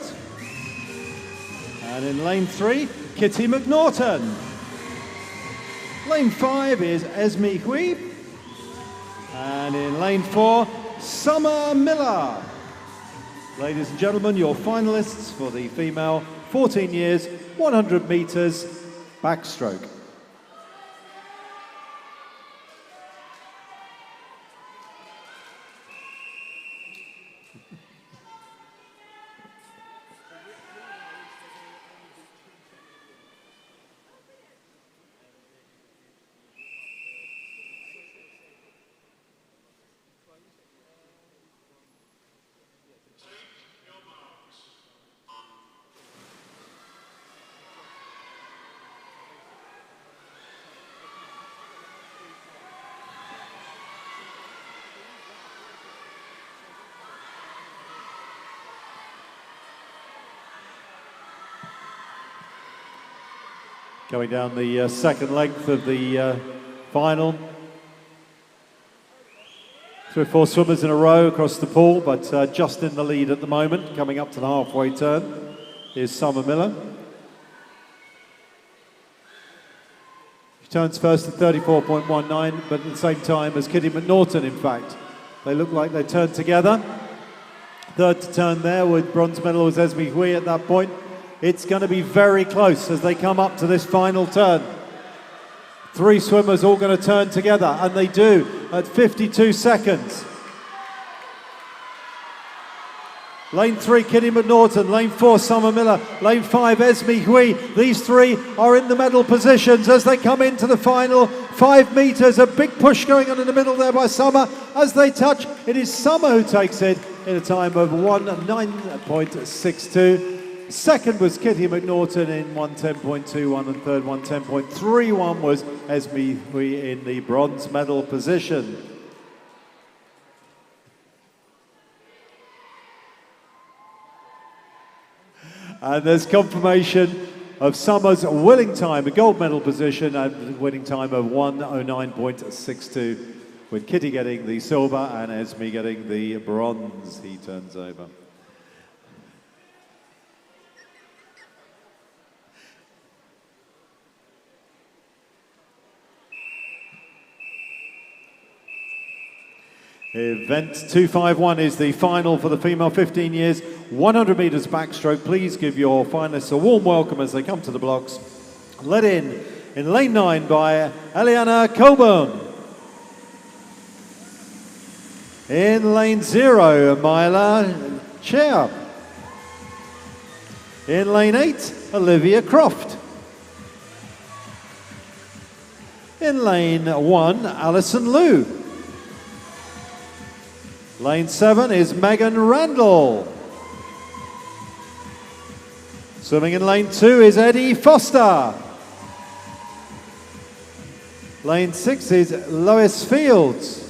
And in lane 3, Kitty McNaughton. Lane 5 is Esme Hui. And in lane 4, Summer Miller. Ladies and gentlemen, your finalists for the female 14 years, 100 metres backstroke. Going down the second length of the final. 3 or 4 swimmers in a row across the pool, but just in the lead at the moment, coming up to the halfway turn, is Summer Miller. She turns first at 34.19, but at the same time as Kitty McNaughton, in fact. They look like they turned together. Third to turn there with bronze medal was Esme Hui at that point. It's going to be very close as they come up to this final turn. 3 swimmers all going to turn together, and they do at 52 seconds. Lane 3, Kitty McNaughton. Lane 4, Summer Miller. Lane 5, Esme Hui. These 3 are in the medal positions as they come into the final 5 metres. A big push going on in the middle there by Summer. As they touch, it is Summer who takes it in a time of 1:09.62. Second was Kitty McNaughton in 1:10.21, and third 1:10.31 was Esme Hui in the bronze medal position. And there's confirmation of Summer's winning time, a gold medal position, and winning time of 1:09.62, with Kitty getting the silver and Esme getting the bronze. He turns over. Event 251 is the final for the female 15 years, 100 metres backstroke. Please give your finalists a warm welcome as they come to the blocks. Led in lane 9 by Eliana Coburn. In lane 0, Myla Chair. In lane 8, Olivia Croft. In lane 1, Alison Liu. Lane 7 is Megan Randall. Swimming in lane 2 is Eddie Foster. Lane 6 is Lois Fields.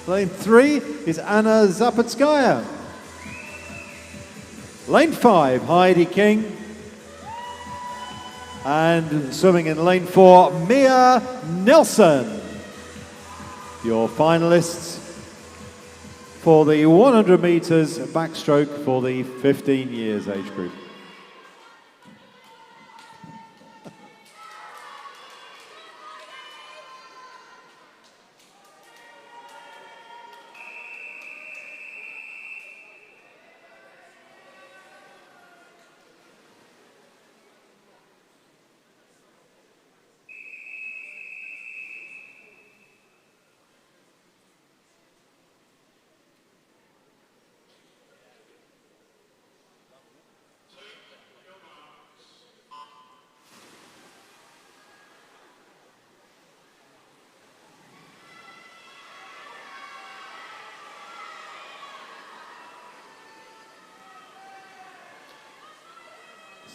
Lane 3 is Anna Zapatskaya. Lane 5, Heidi King. And swimming in lane 4, Mia Nelson. Your finalists for the 100 metres backstroke for the 15 years age group.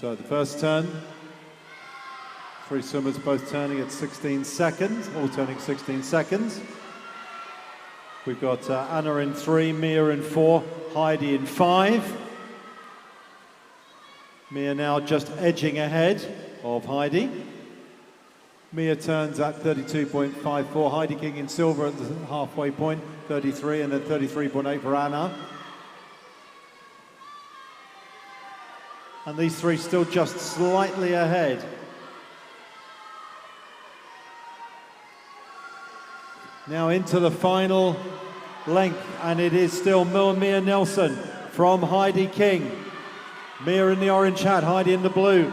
So the first turn, 3 swimmers both turning at 16 seconds, all turning 16 seconds. We've got Anna in 3, Mia in 4, Heidi in 5. Mia now just edging ahead of Heidi. Mia turns at 32.54. Heidi King in silver at the halfway point, 33, and then 33.8 for Anna. And these three still just slightly ahead. Now into the final length, and it is still Mia Nelson from Heidi King. Mia in the orange hat, Heidi in the blue.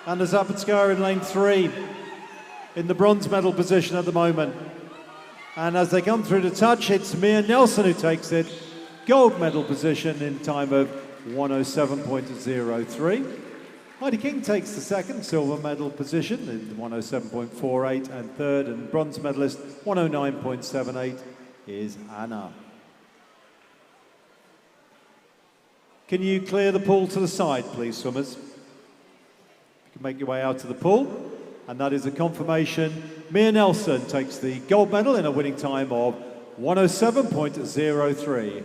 Anna Zapatskaya in lane 3 in the bronze medal position at the moment. And as they come through the touch, it's Mia Nelson who takes it. Gold medal position in time of 107.03. Heidi King takes the second silver medal position in 107.48, and third and bronze medalist 109.78 is Anna. Can you clear the pool to the side, please, swimmers? You can make your way out to the pool, and that is a confirmation. Mia Nelson takes the gold medal in a winning time of 107.03.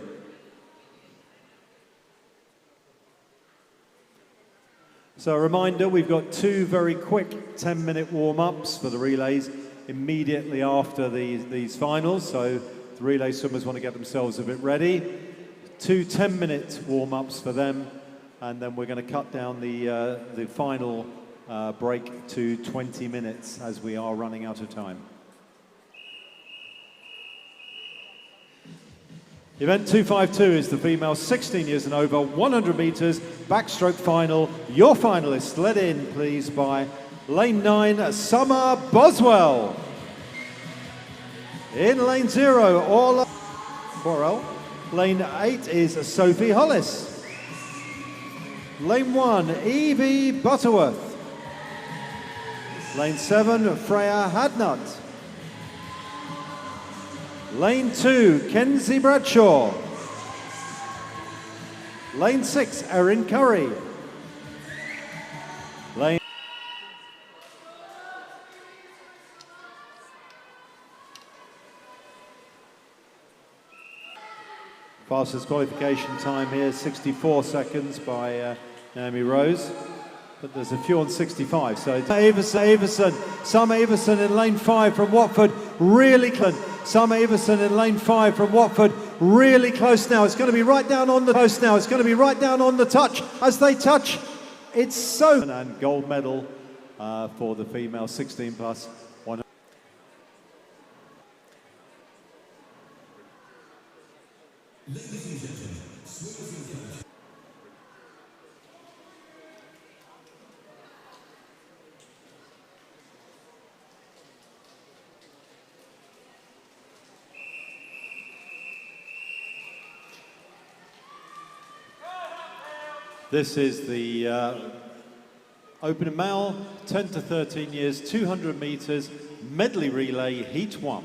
So a reminder, we've got two very quick 10-minute warm-ups for the relays immediately after these finals. So the relay swimmers want to get themselves a bit ready. Two 10-minute warm-ups for them, and then we're going to cut down the final break to 20 minutes as we are running out of time. Event 252 is the female 16 years and over 100 metres backstroke final. Your finalists led in, please, by lane 9, Summer Boswell. In lane 0, Orla Borrell. Lane 8 is Sophie Hollis. Lane 1, Evie Butterworth. Lane 7, Freya Hadnut. Lane 2, Kenzie Bradshaw. Lane 6, Erin Curry. Lane fastest qualification time here, 64 seconds by Naomi Rose. But there's a few on 65, so Everson, Summer Everson in lane 5 from Watford, really close. Summer Everson in lane 5 from Watford, really close now. It's going to be right down on the close now. It's going to be right down on the touch. As they touch, it's so. And gold medal for the female 16 plus. Ladies and gentlemen, swimmers and coaches. This is the open male, 10 to 13 years, 200 metres, medley relay, heat 1.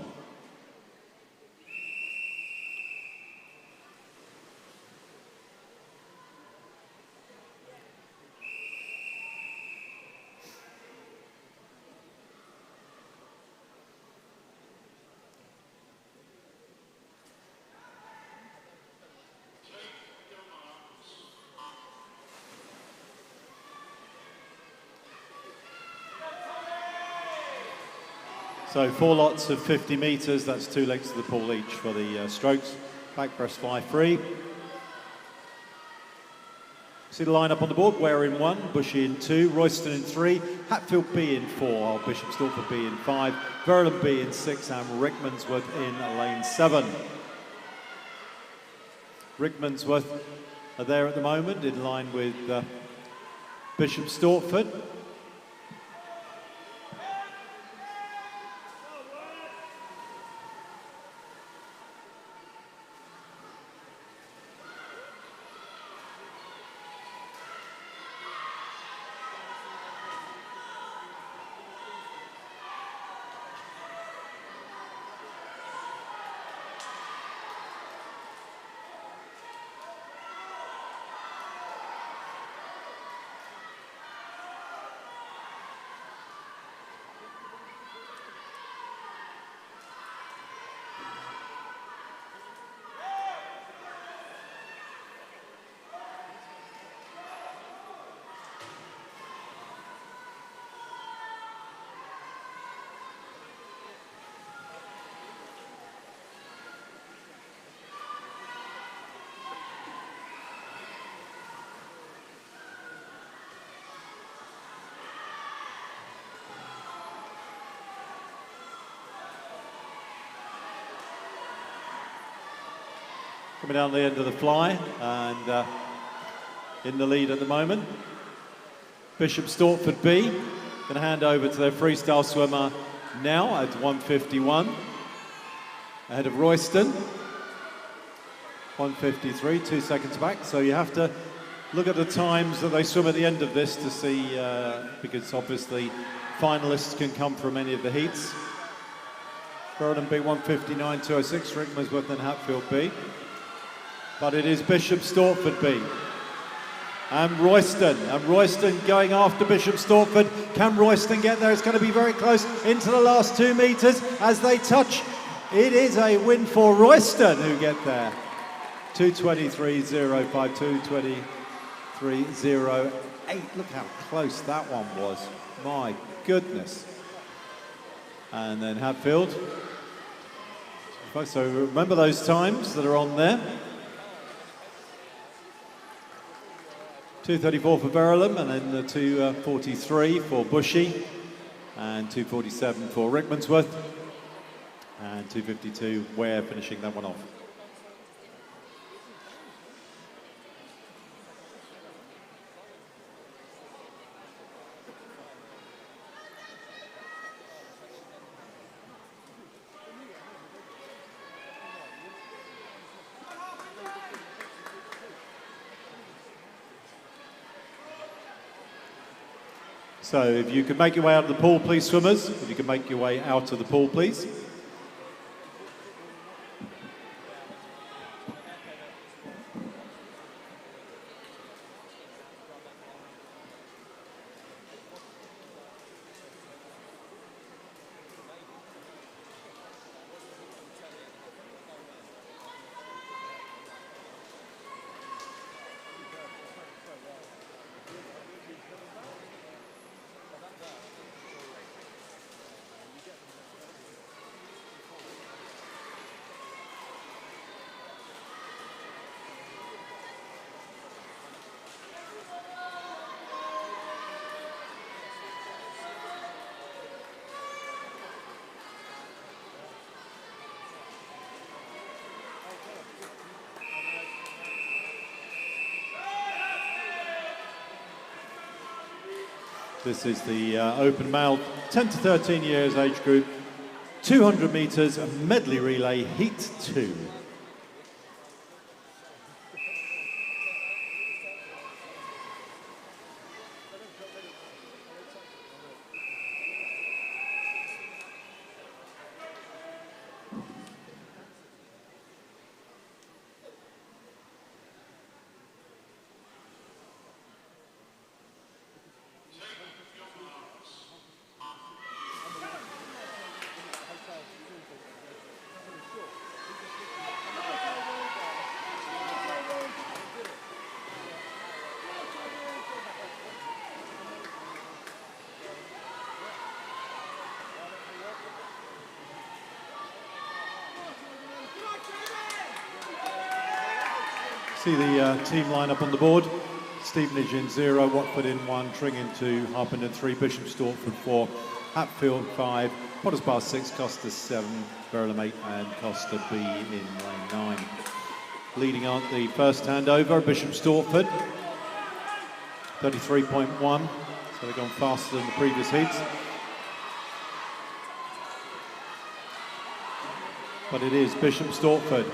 So 4 lots of 50 metres, that's 2 legs to the pool each for the strokes. Back breast fly free. See the line up on the board, Ware in 1, Bushy in 2, Royston in 3, Hatfield B in 4, Bishop Stortford B in 5, Verulam B in 6, and Rickmansworth in lane 7. Rickmansworth are there at the moment in line with Bishop Stortford. coming down the end of the fly and in the lead at the moment. Bishop Stortford B going to hand over to their freestyle swimmer now at 1:51, ahead of Royston. 1:53, 2 seconds back. So you have to look at the times that they swim at the end of this to see, because obviously finalists can come from any of the heats. Burden B 1:59, 2:06, Rickmansworth and Hatfield B. But it is Bishop Stortford B. And Royston going after Bishop Stortford. Can Royston get there? It's going to be very close into the last 2 metres as they touch. It is a win for Royston who get there. 2:23.05, 2:23.08. Look how close that one was. My goodness. And then Hatfield. So remember those times that are on there. 2:34 for Verulam, and then the 2:43 for Bushy, and 2:47 for Rickmansworth, and 2:52 Ware finishing that one off. So if you can make your way out of the pool, please, swimmers. If you can make your way out of the pool, please. This is the open male 10 to 13 years age group, 200 metres medley relay, heat 2. See the team line up on the board. Stevenage in 0, Watford in 1, Tring in 2, Harpenden 3, Bishop Stortford 4, Hatfield 5, Potters Bar 6, Costa 7, Verulam 8 and Costa B in lane 9. Leading on the first handover, Bishop Stortford, 33.1, so they've gone faster than the previous heats. But it is Bishop Stortford.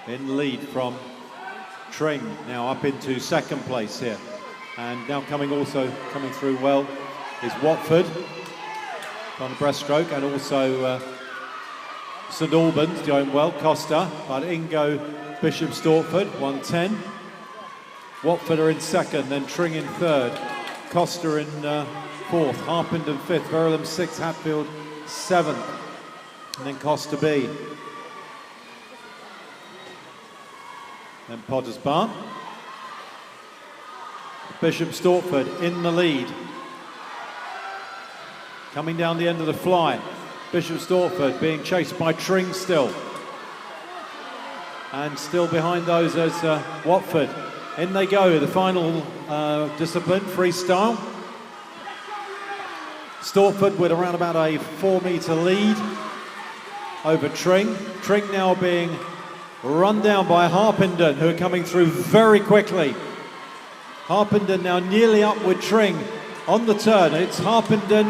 In lead from Tring, now up into second place here. And now coming through well is Watford on the breaststroke, and also St Albans going well, Costa, but Ingo, Bishop Stortford, 1:10. Watford are in second, then Tring in third, Costa in fourth, Harpenden fifth, Verulam sixth, Hatfield seventh, and then Costa B. Then Potters Bar. Bishop Stortford in the lead. Coming down the end of the fly. Bishop Stortford being chased by Tring still. And still behind those as Watford. In they go, the final discipline, freestyle. Stortford with around about a 4-metre lead over Tring. Tring now being run down by Harpenden, who are coming through very quickly. Harpenden now nearly up with Tring on the turn. It's Harpenden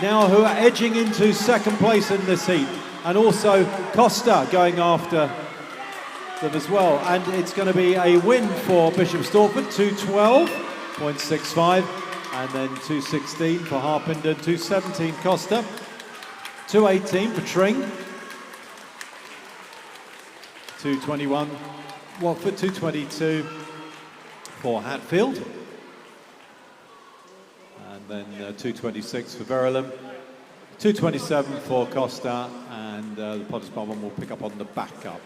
now who are edging into second place in this heat, and also Costa going after them as well. And it's going to be a win for Bishop Stortford, 212.65, and then 216 for Harpenden, 217 Costa, 218 for Tring, 221 Watford, 222 for Hatfield, and then 226 for Verulam, 227 for Costa, and the Potters Bar one will pick up on the backup.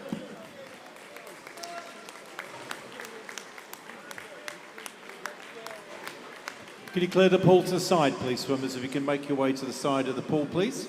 Can you clear the pool to the side, please, swimmers, if you can make your way to the side of the pool, please?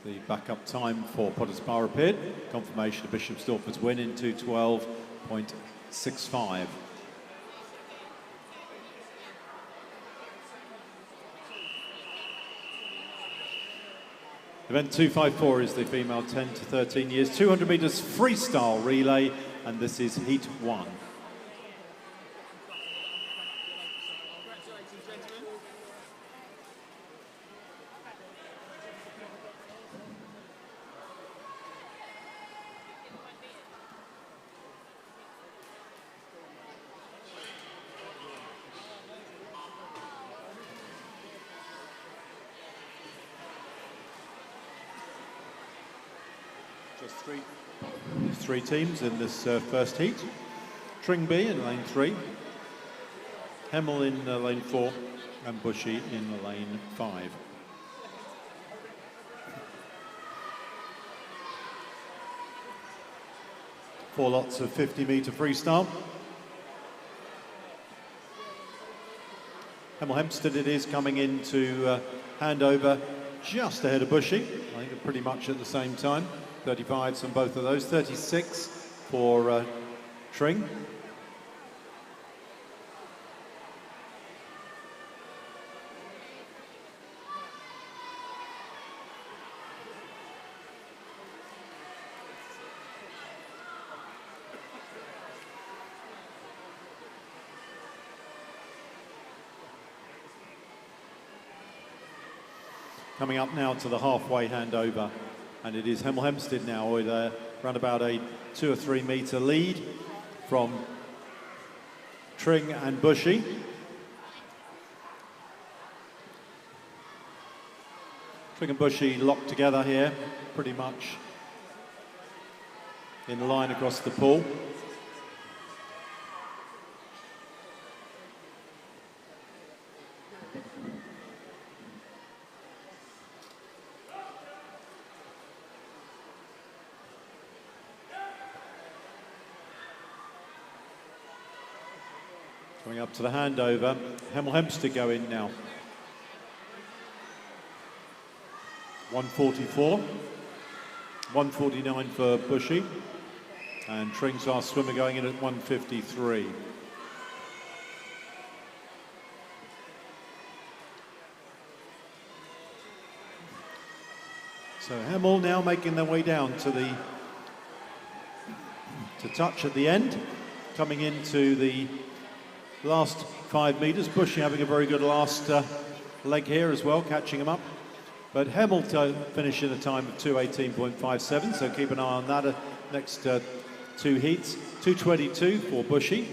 The backup time for Potters Bar appeared. Confirmation of Bishop Stortford's win in 212.65. Event 254 is the female 10 to 13 years, 200 metres freestyle relay, and this is heat 1. Just three teams in this first heat. Tring B in lane 3, Hemel in lane 4, and Bushy in lane 5. Four lots of 50-metre freestyle. Hemel Hempstead it is, coming into handover just ahead of Bushy. I think they're pretty much at the same time. 35s on both of those, 36 for Tring. Coming up now to the halfway handover. And it is Hemel Hempstead now with around about a 2 or 3 metre lead from Tring and Bushy. Tring and Bushy locked together here, pretty much in line across the pool. Coming up to the handover, Hemel Hempstead go in now. 144, 149 for Bushy, and Tring's our swimmer going in at 153. So Hemel now making their way down to touch at the end, coming into the last 5 metres. Bushy having a very good last leg here as well, catching him up. But Hemel finishing a time of 2:18.57, so keep an eye on that next 2 heats. 2:22 for Bushy.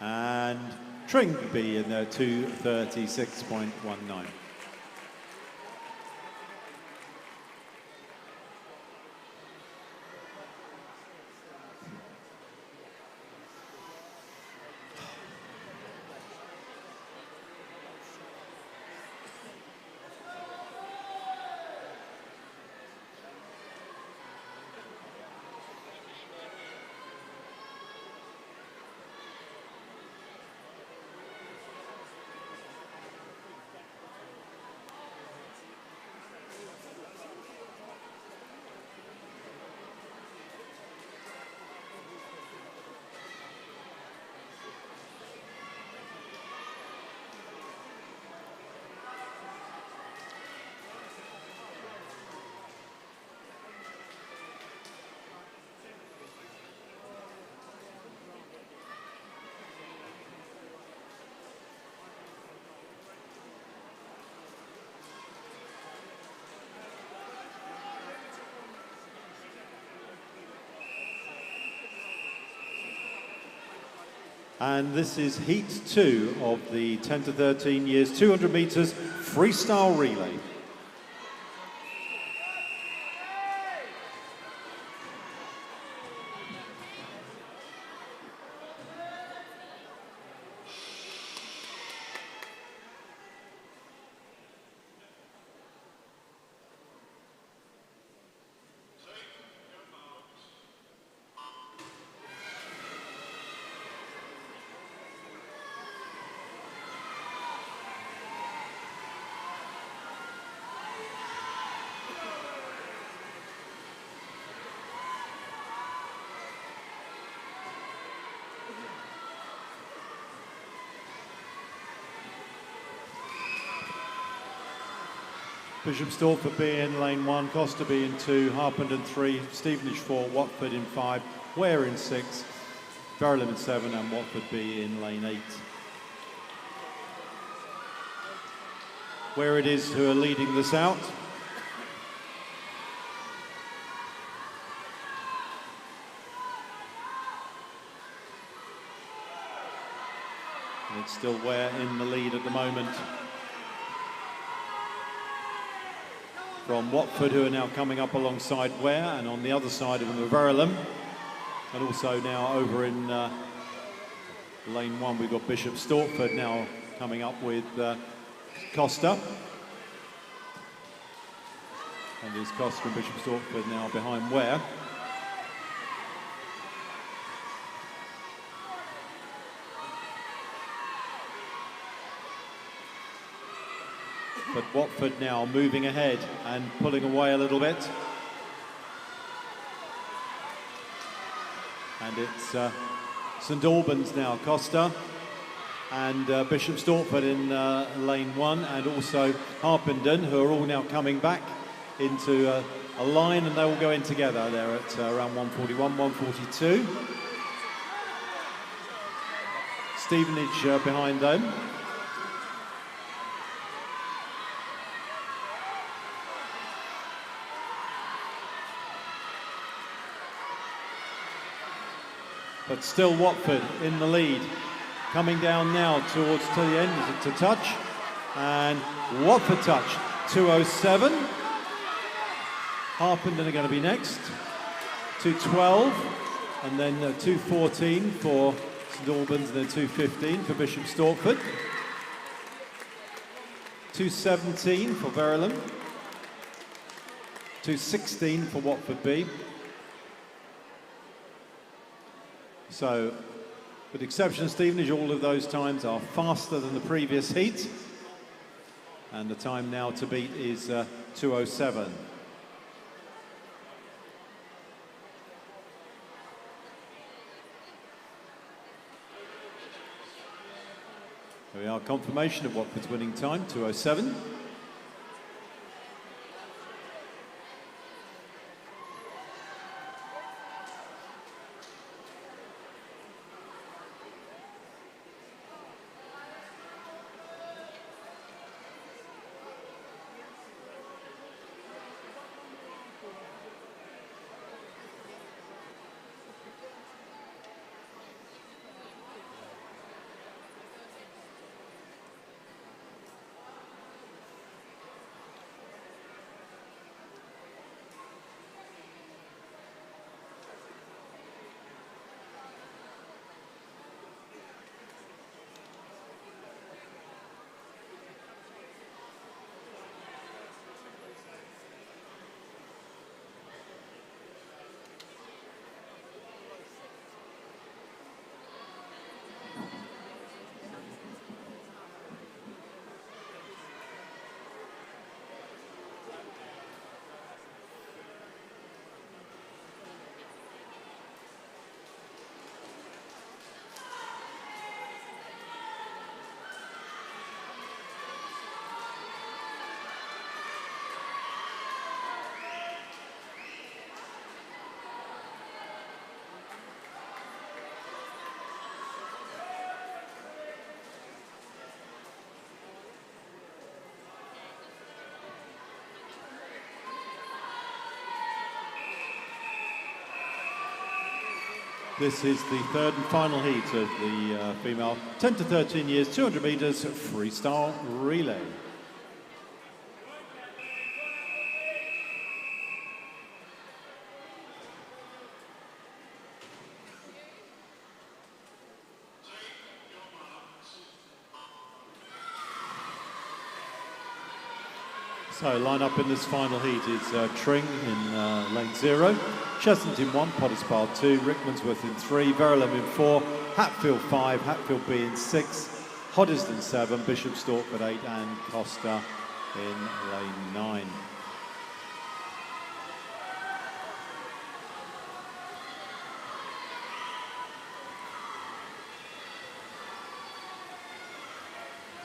And Tring B in there, 2:36.19. And this is heat 2 of the 10 to 13 years, 200 metres freestyle relay. Bishop Stortford B in lane 1, Costa B in 2, Harpenden 3, Stevenage 4, Watford in 5, Ware in 6, Verulam in 7 and Watford B in lane 8. Where it is who are leading this out. And it's still Ware in the lead at the moment. From Watford, who are now coming up alongside Ware, and on the other side of them, Verulam. And also now over in lane 1, we've got Bishop Stortford now coming up with Costa. And there's Costa and Bishop Stortford now behind Ware. But Watford now moving ahead and pulling away a little bit. And it's St Albans now, Costa, and Bishop Stortford in lane 1, and also Harpenden, who are all now coming back into a line, and they will go in together. They're at around 141, 142. Stevenage behind them. But still Watford in the lead. Coming down now towards to the end to touch. And Watford touch, 2:07. Harpenden are going to be next. 2:12. And then 2:14 for St Albans, and then 2:15 for Bishop Stortford. 2:17 for Verulam. 2:16 for Watford B. So, with the exception of Stevenage, all of those times are faster than the previous heat. And the time now to beat is 2:07. Here we are, confirmation of Watford's winning time, 2:07. This is the third and final heat of the female 10 to 13 years, 200 metres freestyle relay. So line up in this final heat is Tring in lane 0, Cheshunt in 1, Potter's 2, Rickmansworth in 3, Verulam in 4, Hatfield 5, Hatfield B in 6, Hoddesdon 7, Bishop Stortford 8 and Costa in lane 9.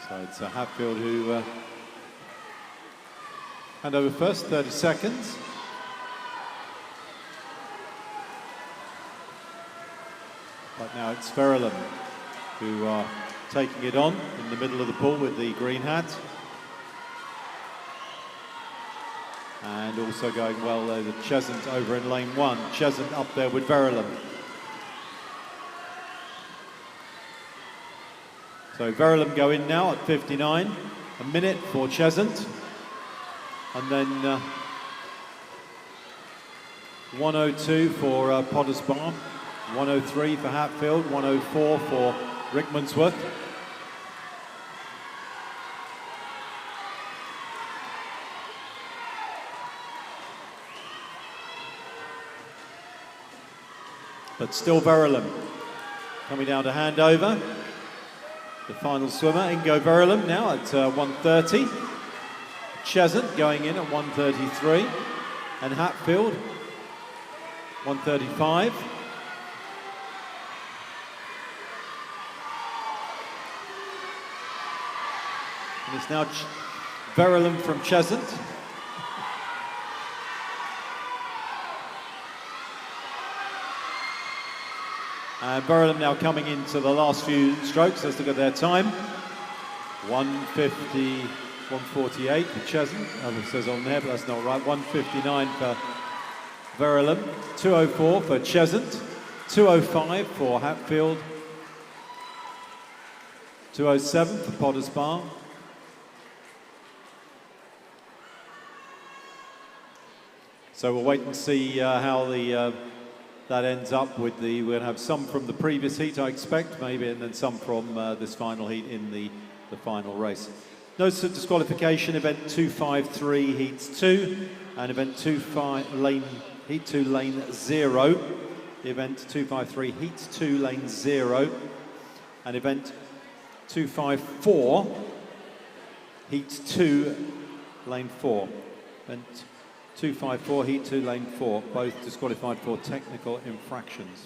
So it's Hatfield who hand over first, 30 seconds. But now it's Verulam who are taking it on in the middle of the pool with the green hat. And also going well there, the Cheshunt over in lane 1. Cheshunt up there with Verulam. So Verulam go in now at 59, a minute for Cheshunt. And then 102 for Potter's Bar, 103 for Hatfield, 104 for Rickmansworth. But still Verulam coming down to hand over. The final swimmer, Ingo Verulam, now at 130. Cheshunt going in at 133, and Hatfield 135. And it's now Verulam from Cheshunt. And Verulam now coming into the last few strokes. Let's look at their time. 150. 148 for Cheshunt, it says on there, but that's not right. 159 for Verulam, 204 for Cheshunt, 205 for Hatfield, 207 for Potter's Bar, so we'll wait and see how that ends up with we're going to have some from the previous heat, I expect, maybe, and then some from this final heat in the final race. Notice of disqualification, event 253, heats 2, and event heat 2, lane 0. Event 253, heats 2, lane 0, and event 254, heats 2, lane 4. Event 254, heat 2, lane 4, both disqualified for technical infractions.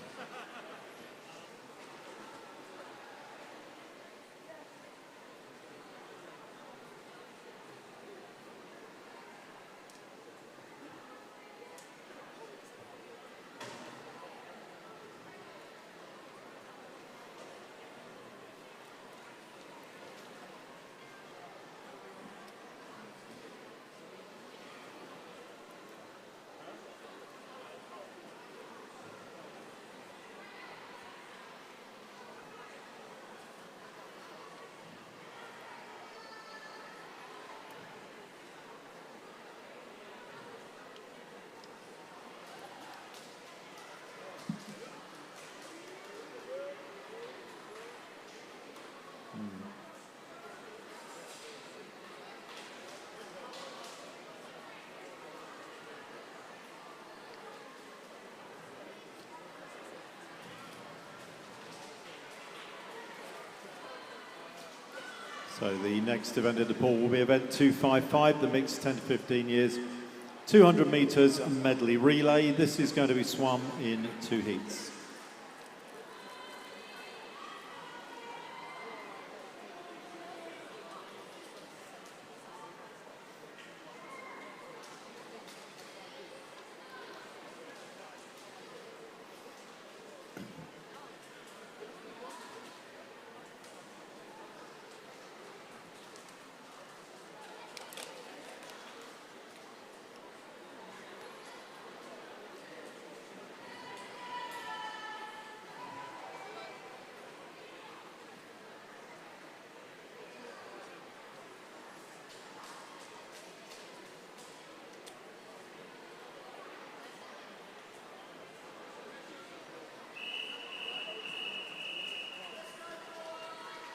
So the next event in the pool will be event 255, the mixed 10 to 15 years, 200 metres medley relay. This is going to be swum in 2 heats.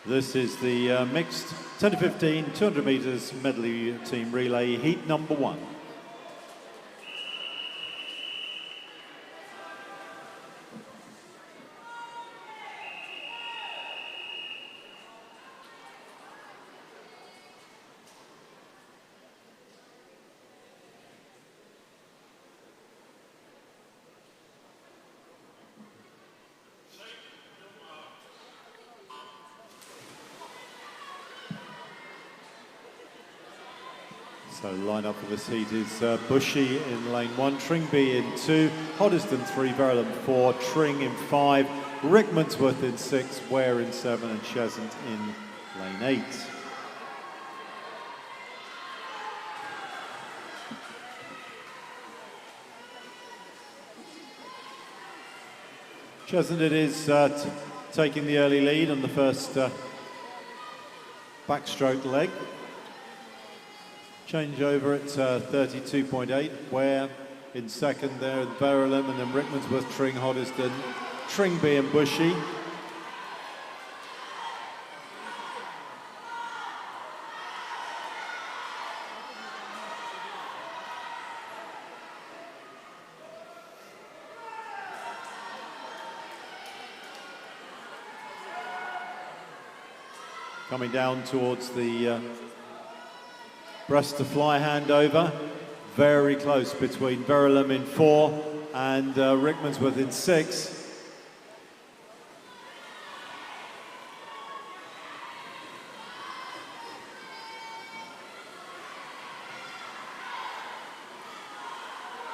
This is the mixed 10 to 15, 200 metres medley team relay, heat number 1. So line up for this heat is Bushy in lane 1, Tringby in 2, Hoddesdon 3, Verulam 4, Tring in 5, Rickmansworth in 6, Ware in 7 and Chesant in lane 8. Chesant it is taking the early lead on the first backstroke leg. Change over at 32.8, Ware in second there at Verulam, and then Rickmansworth, Tring, Hoddesdon, Tringby and Bushy. Coming down towards the breast to fly handover, very close between Verulam in 4 and Rickmansworth in 6.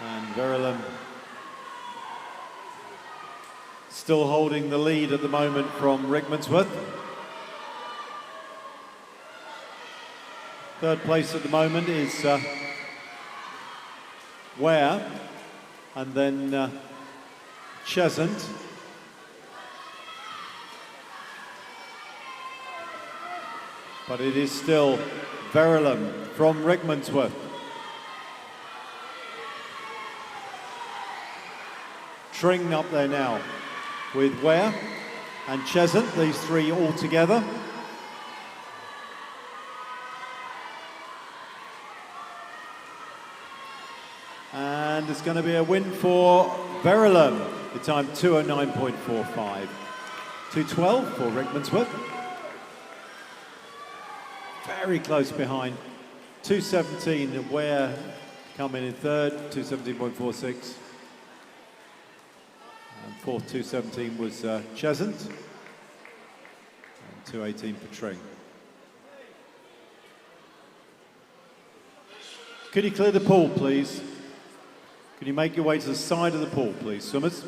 And Verulam still holding the lead at the moment from Rickmansworth. Third place at the moment is Ware, and then Chesant. But it is still Verulam from Rickmansworth. Tring up there now with Ware and Chesant, these three all together. And it's going to be a win for Verulam. The time 2:09.45. 2:12 for Rickmansworth. Very close behind. 2:17 Ware coming in third. 2:17.46. And fourth 2:17 was Chesant. And 2:18 for Tring. Could you clear the pool, please? Can you make your way to the side of the pool, please, Summers?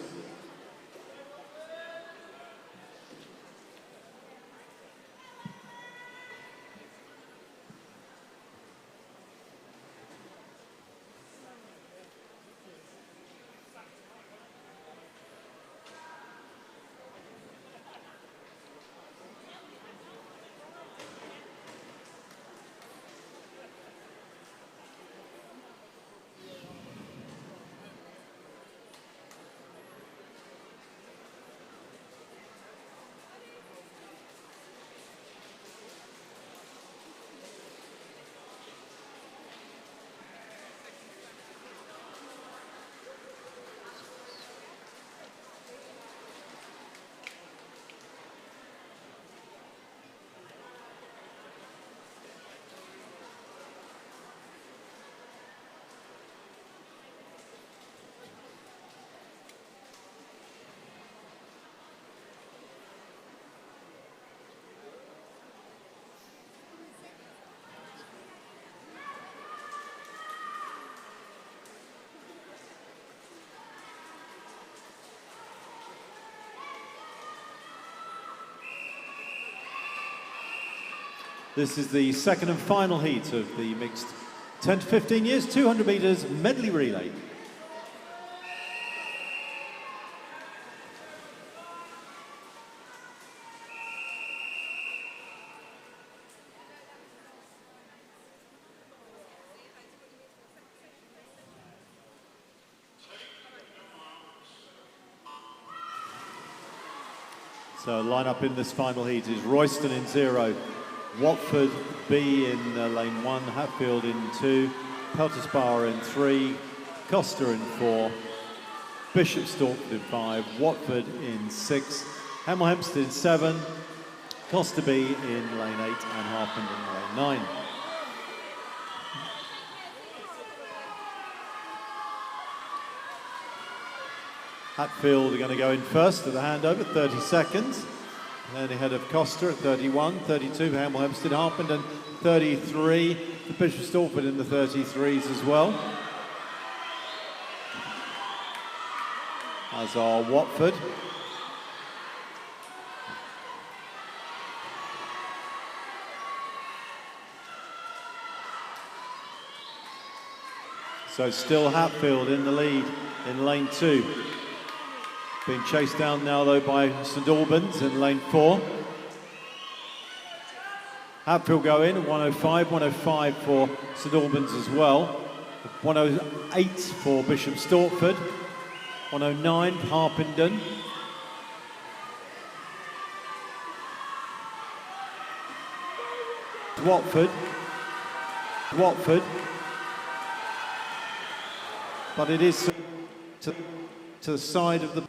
This is the second and final heat of the mixed 10 to 15 years, 200 metres medley relay. So line up in this final heat is Royston in 0, Watford B in lane 1, Hatfield in 2, Peltisbar in 3, Costa in 4, Bishop Stortford in 5, Watford in 6, Hemel Hempstead in 7, Costa B in lane 8 and Harpenden in lane 9. Hatfield are going to go in first at the handover, 30 seconds. And then ahead of Costa at 31, 32 for Hemel Hempstead, Harpenden 33, for Bishop Stortford in the 33s as well. As are Watford. So still Hatfield in the lead in lane 2. Being chased down now though by St Albans in lane 4. Hatfield go in at 105 for St Albans as well. 108 for Bishop Stortford. 109 Harpenden. Watford. But it is to the side of the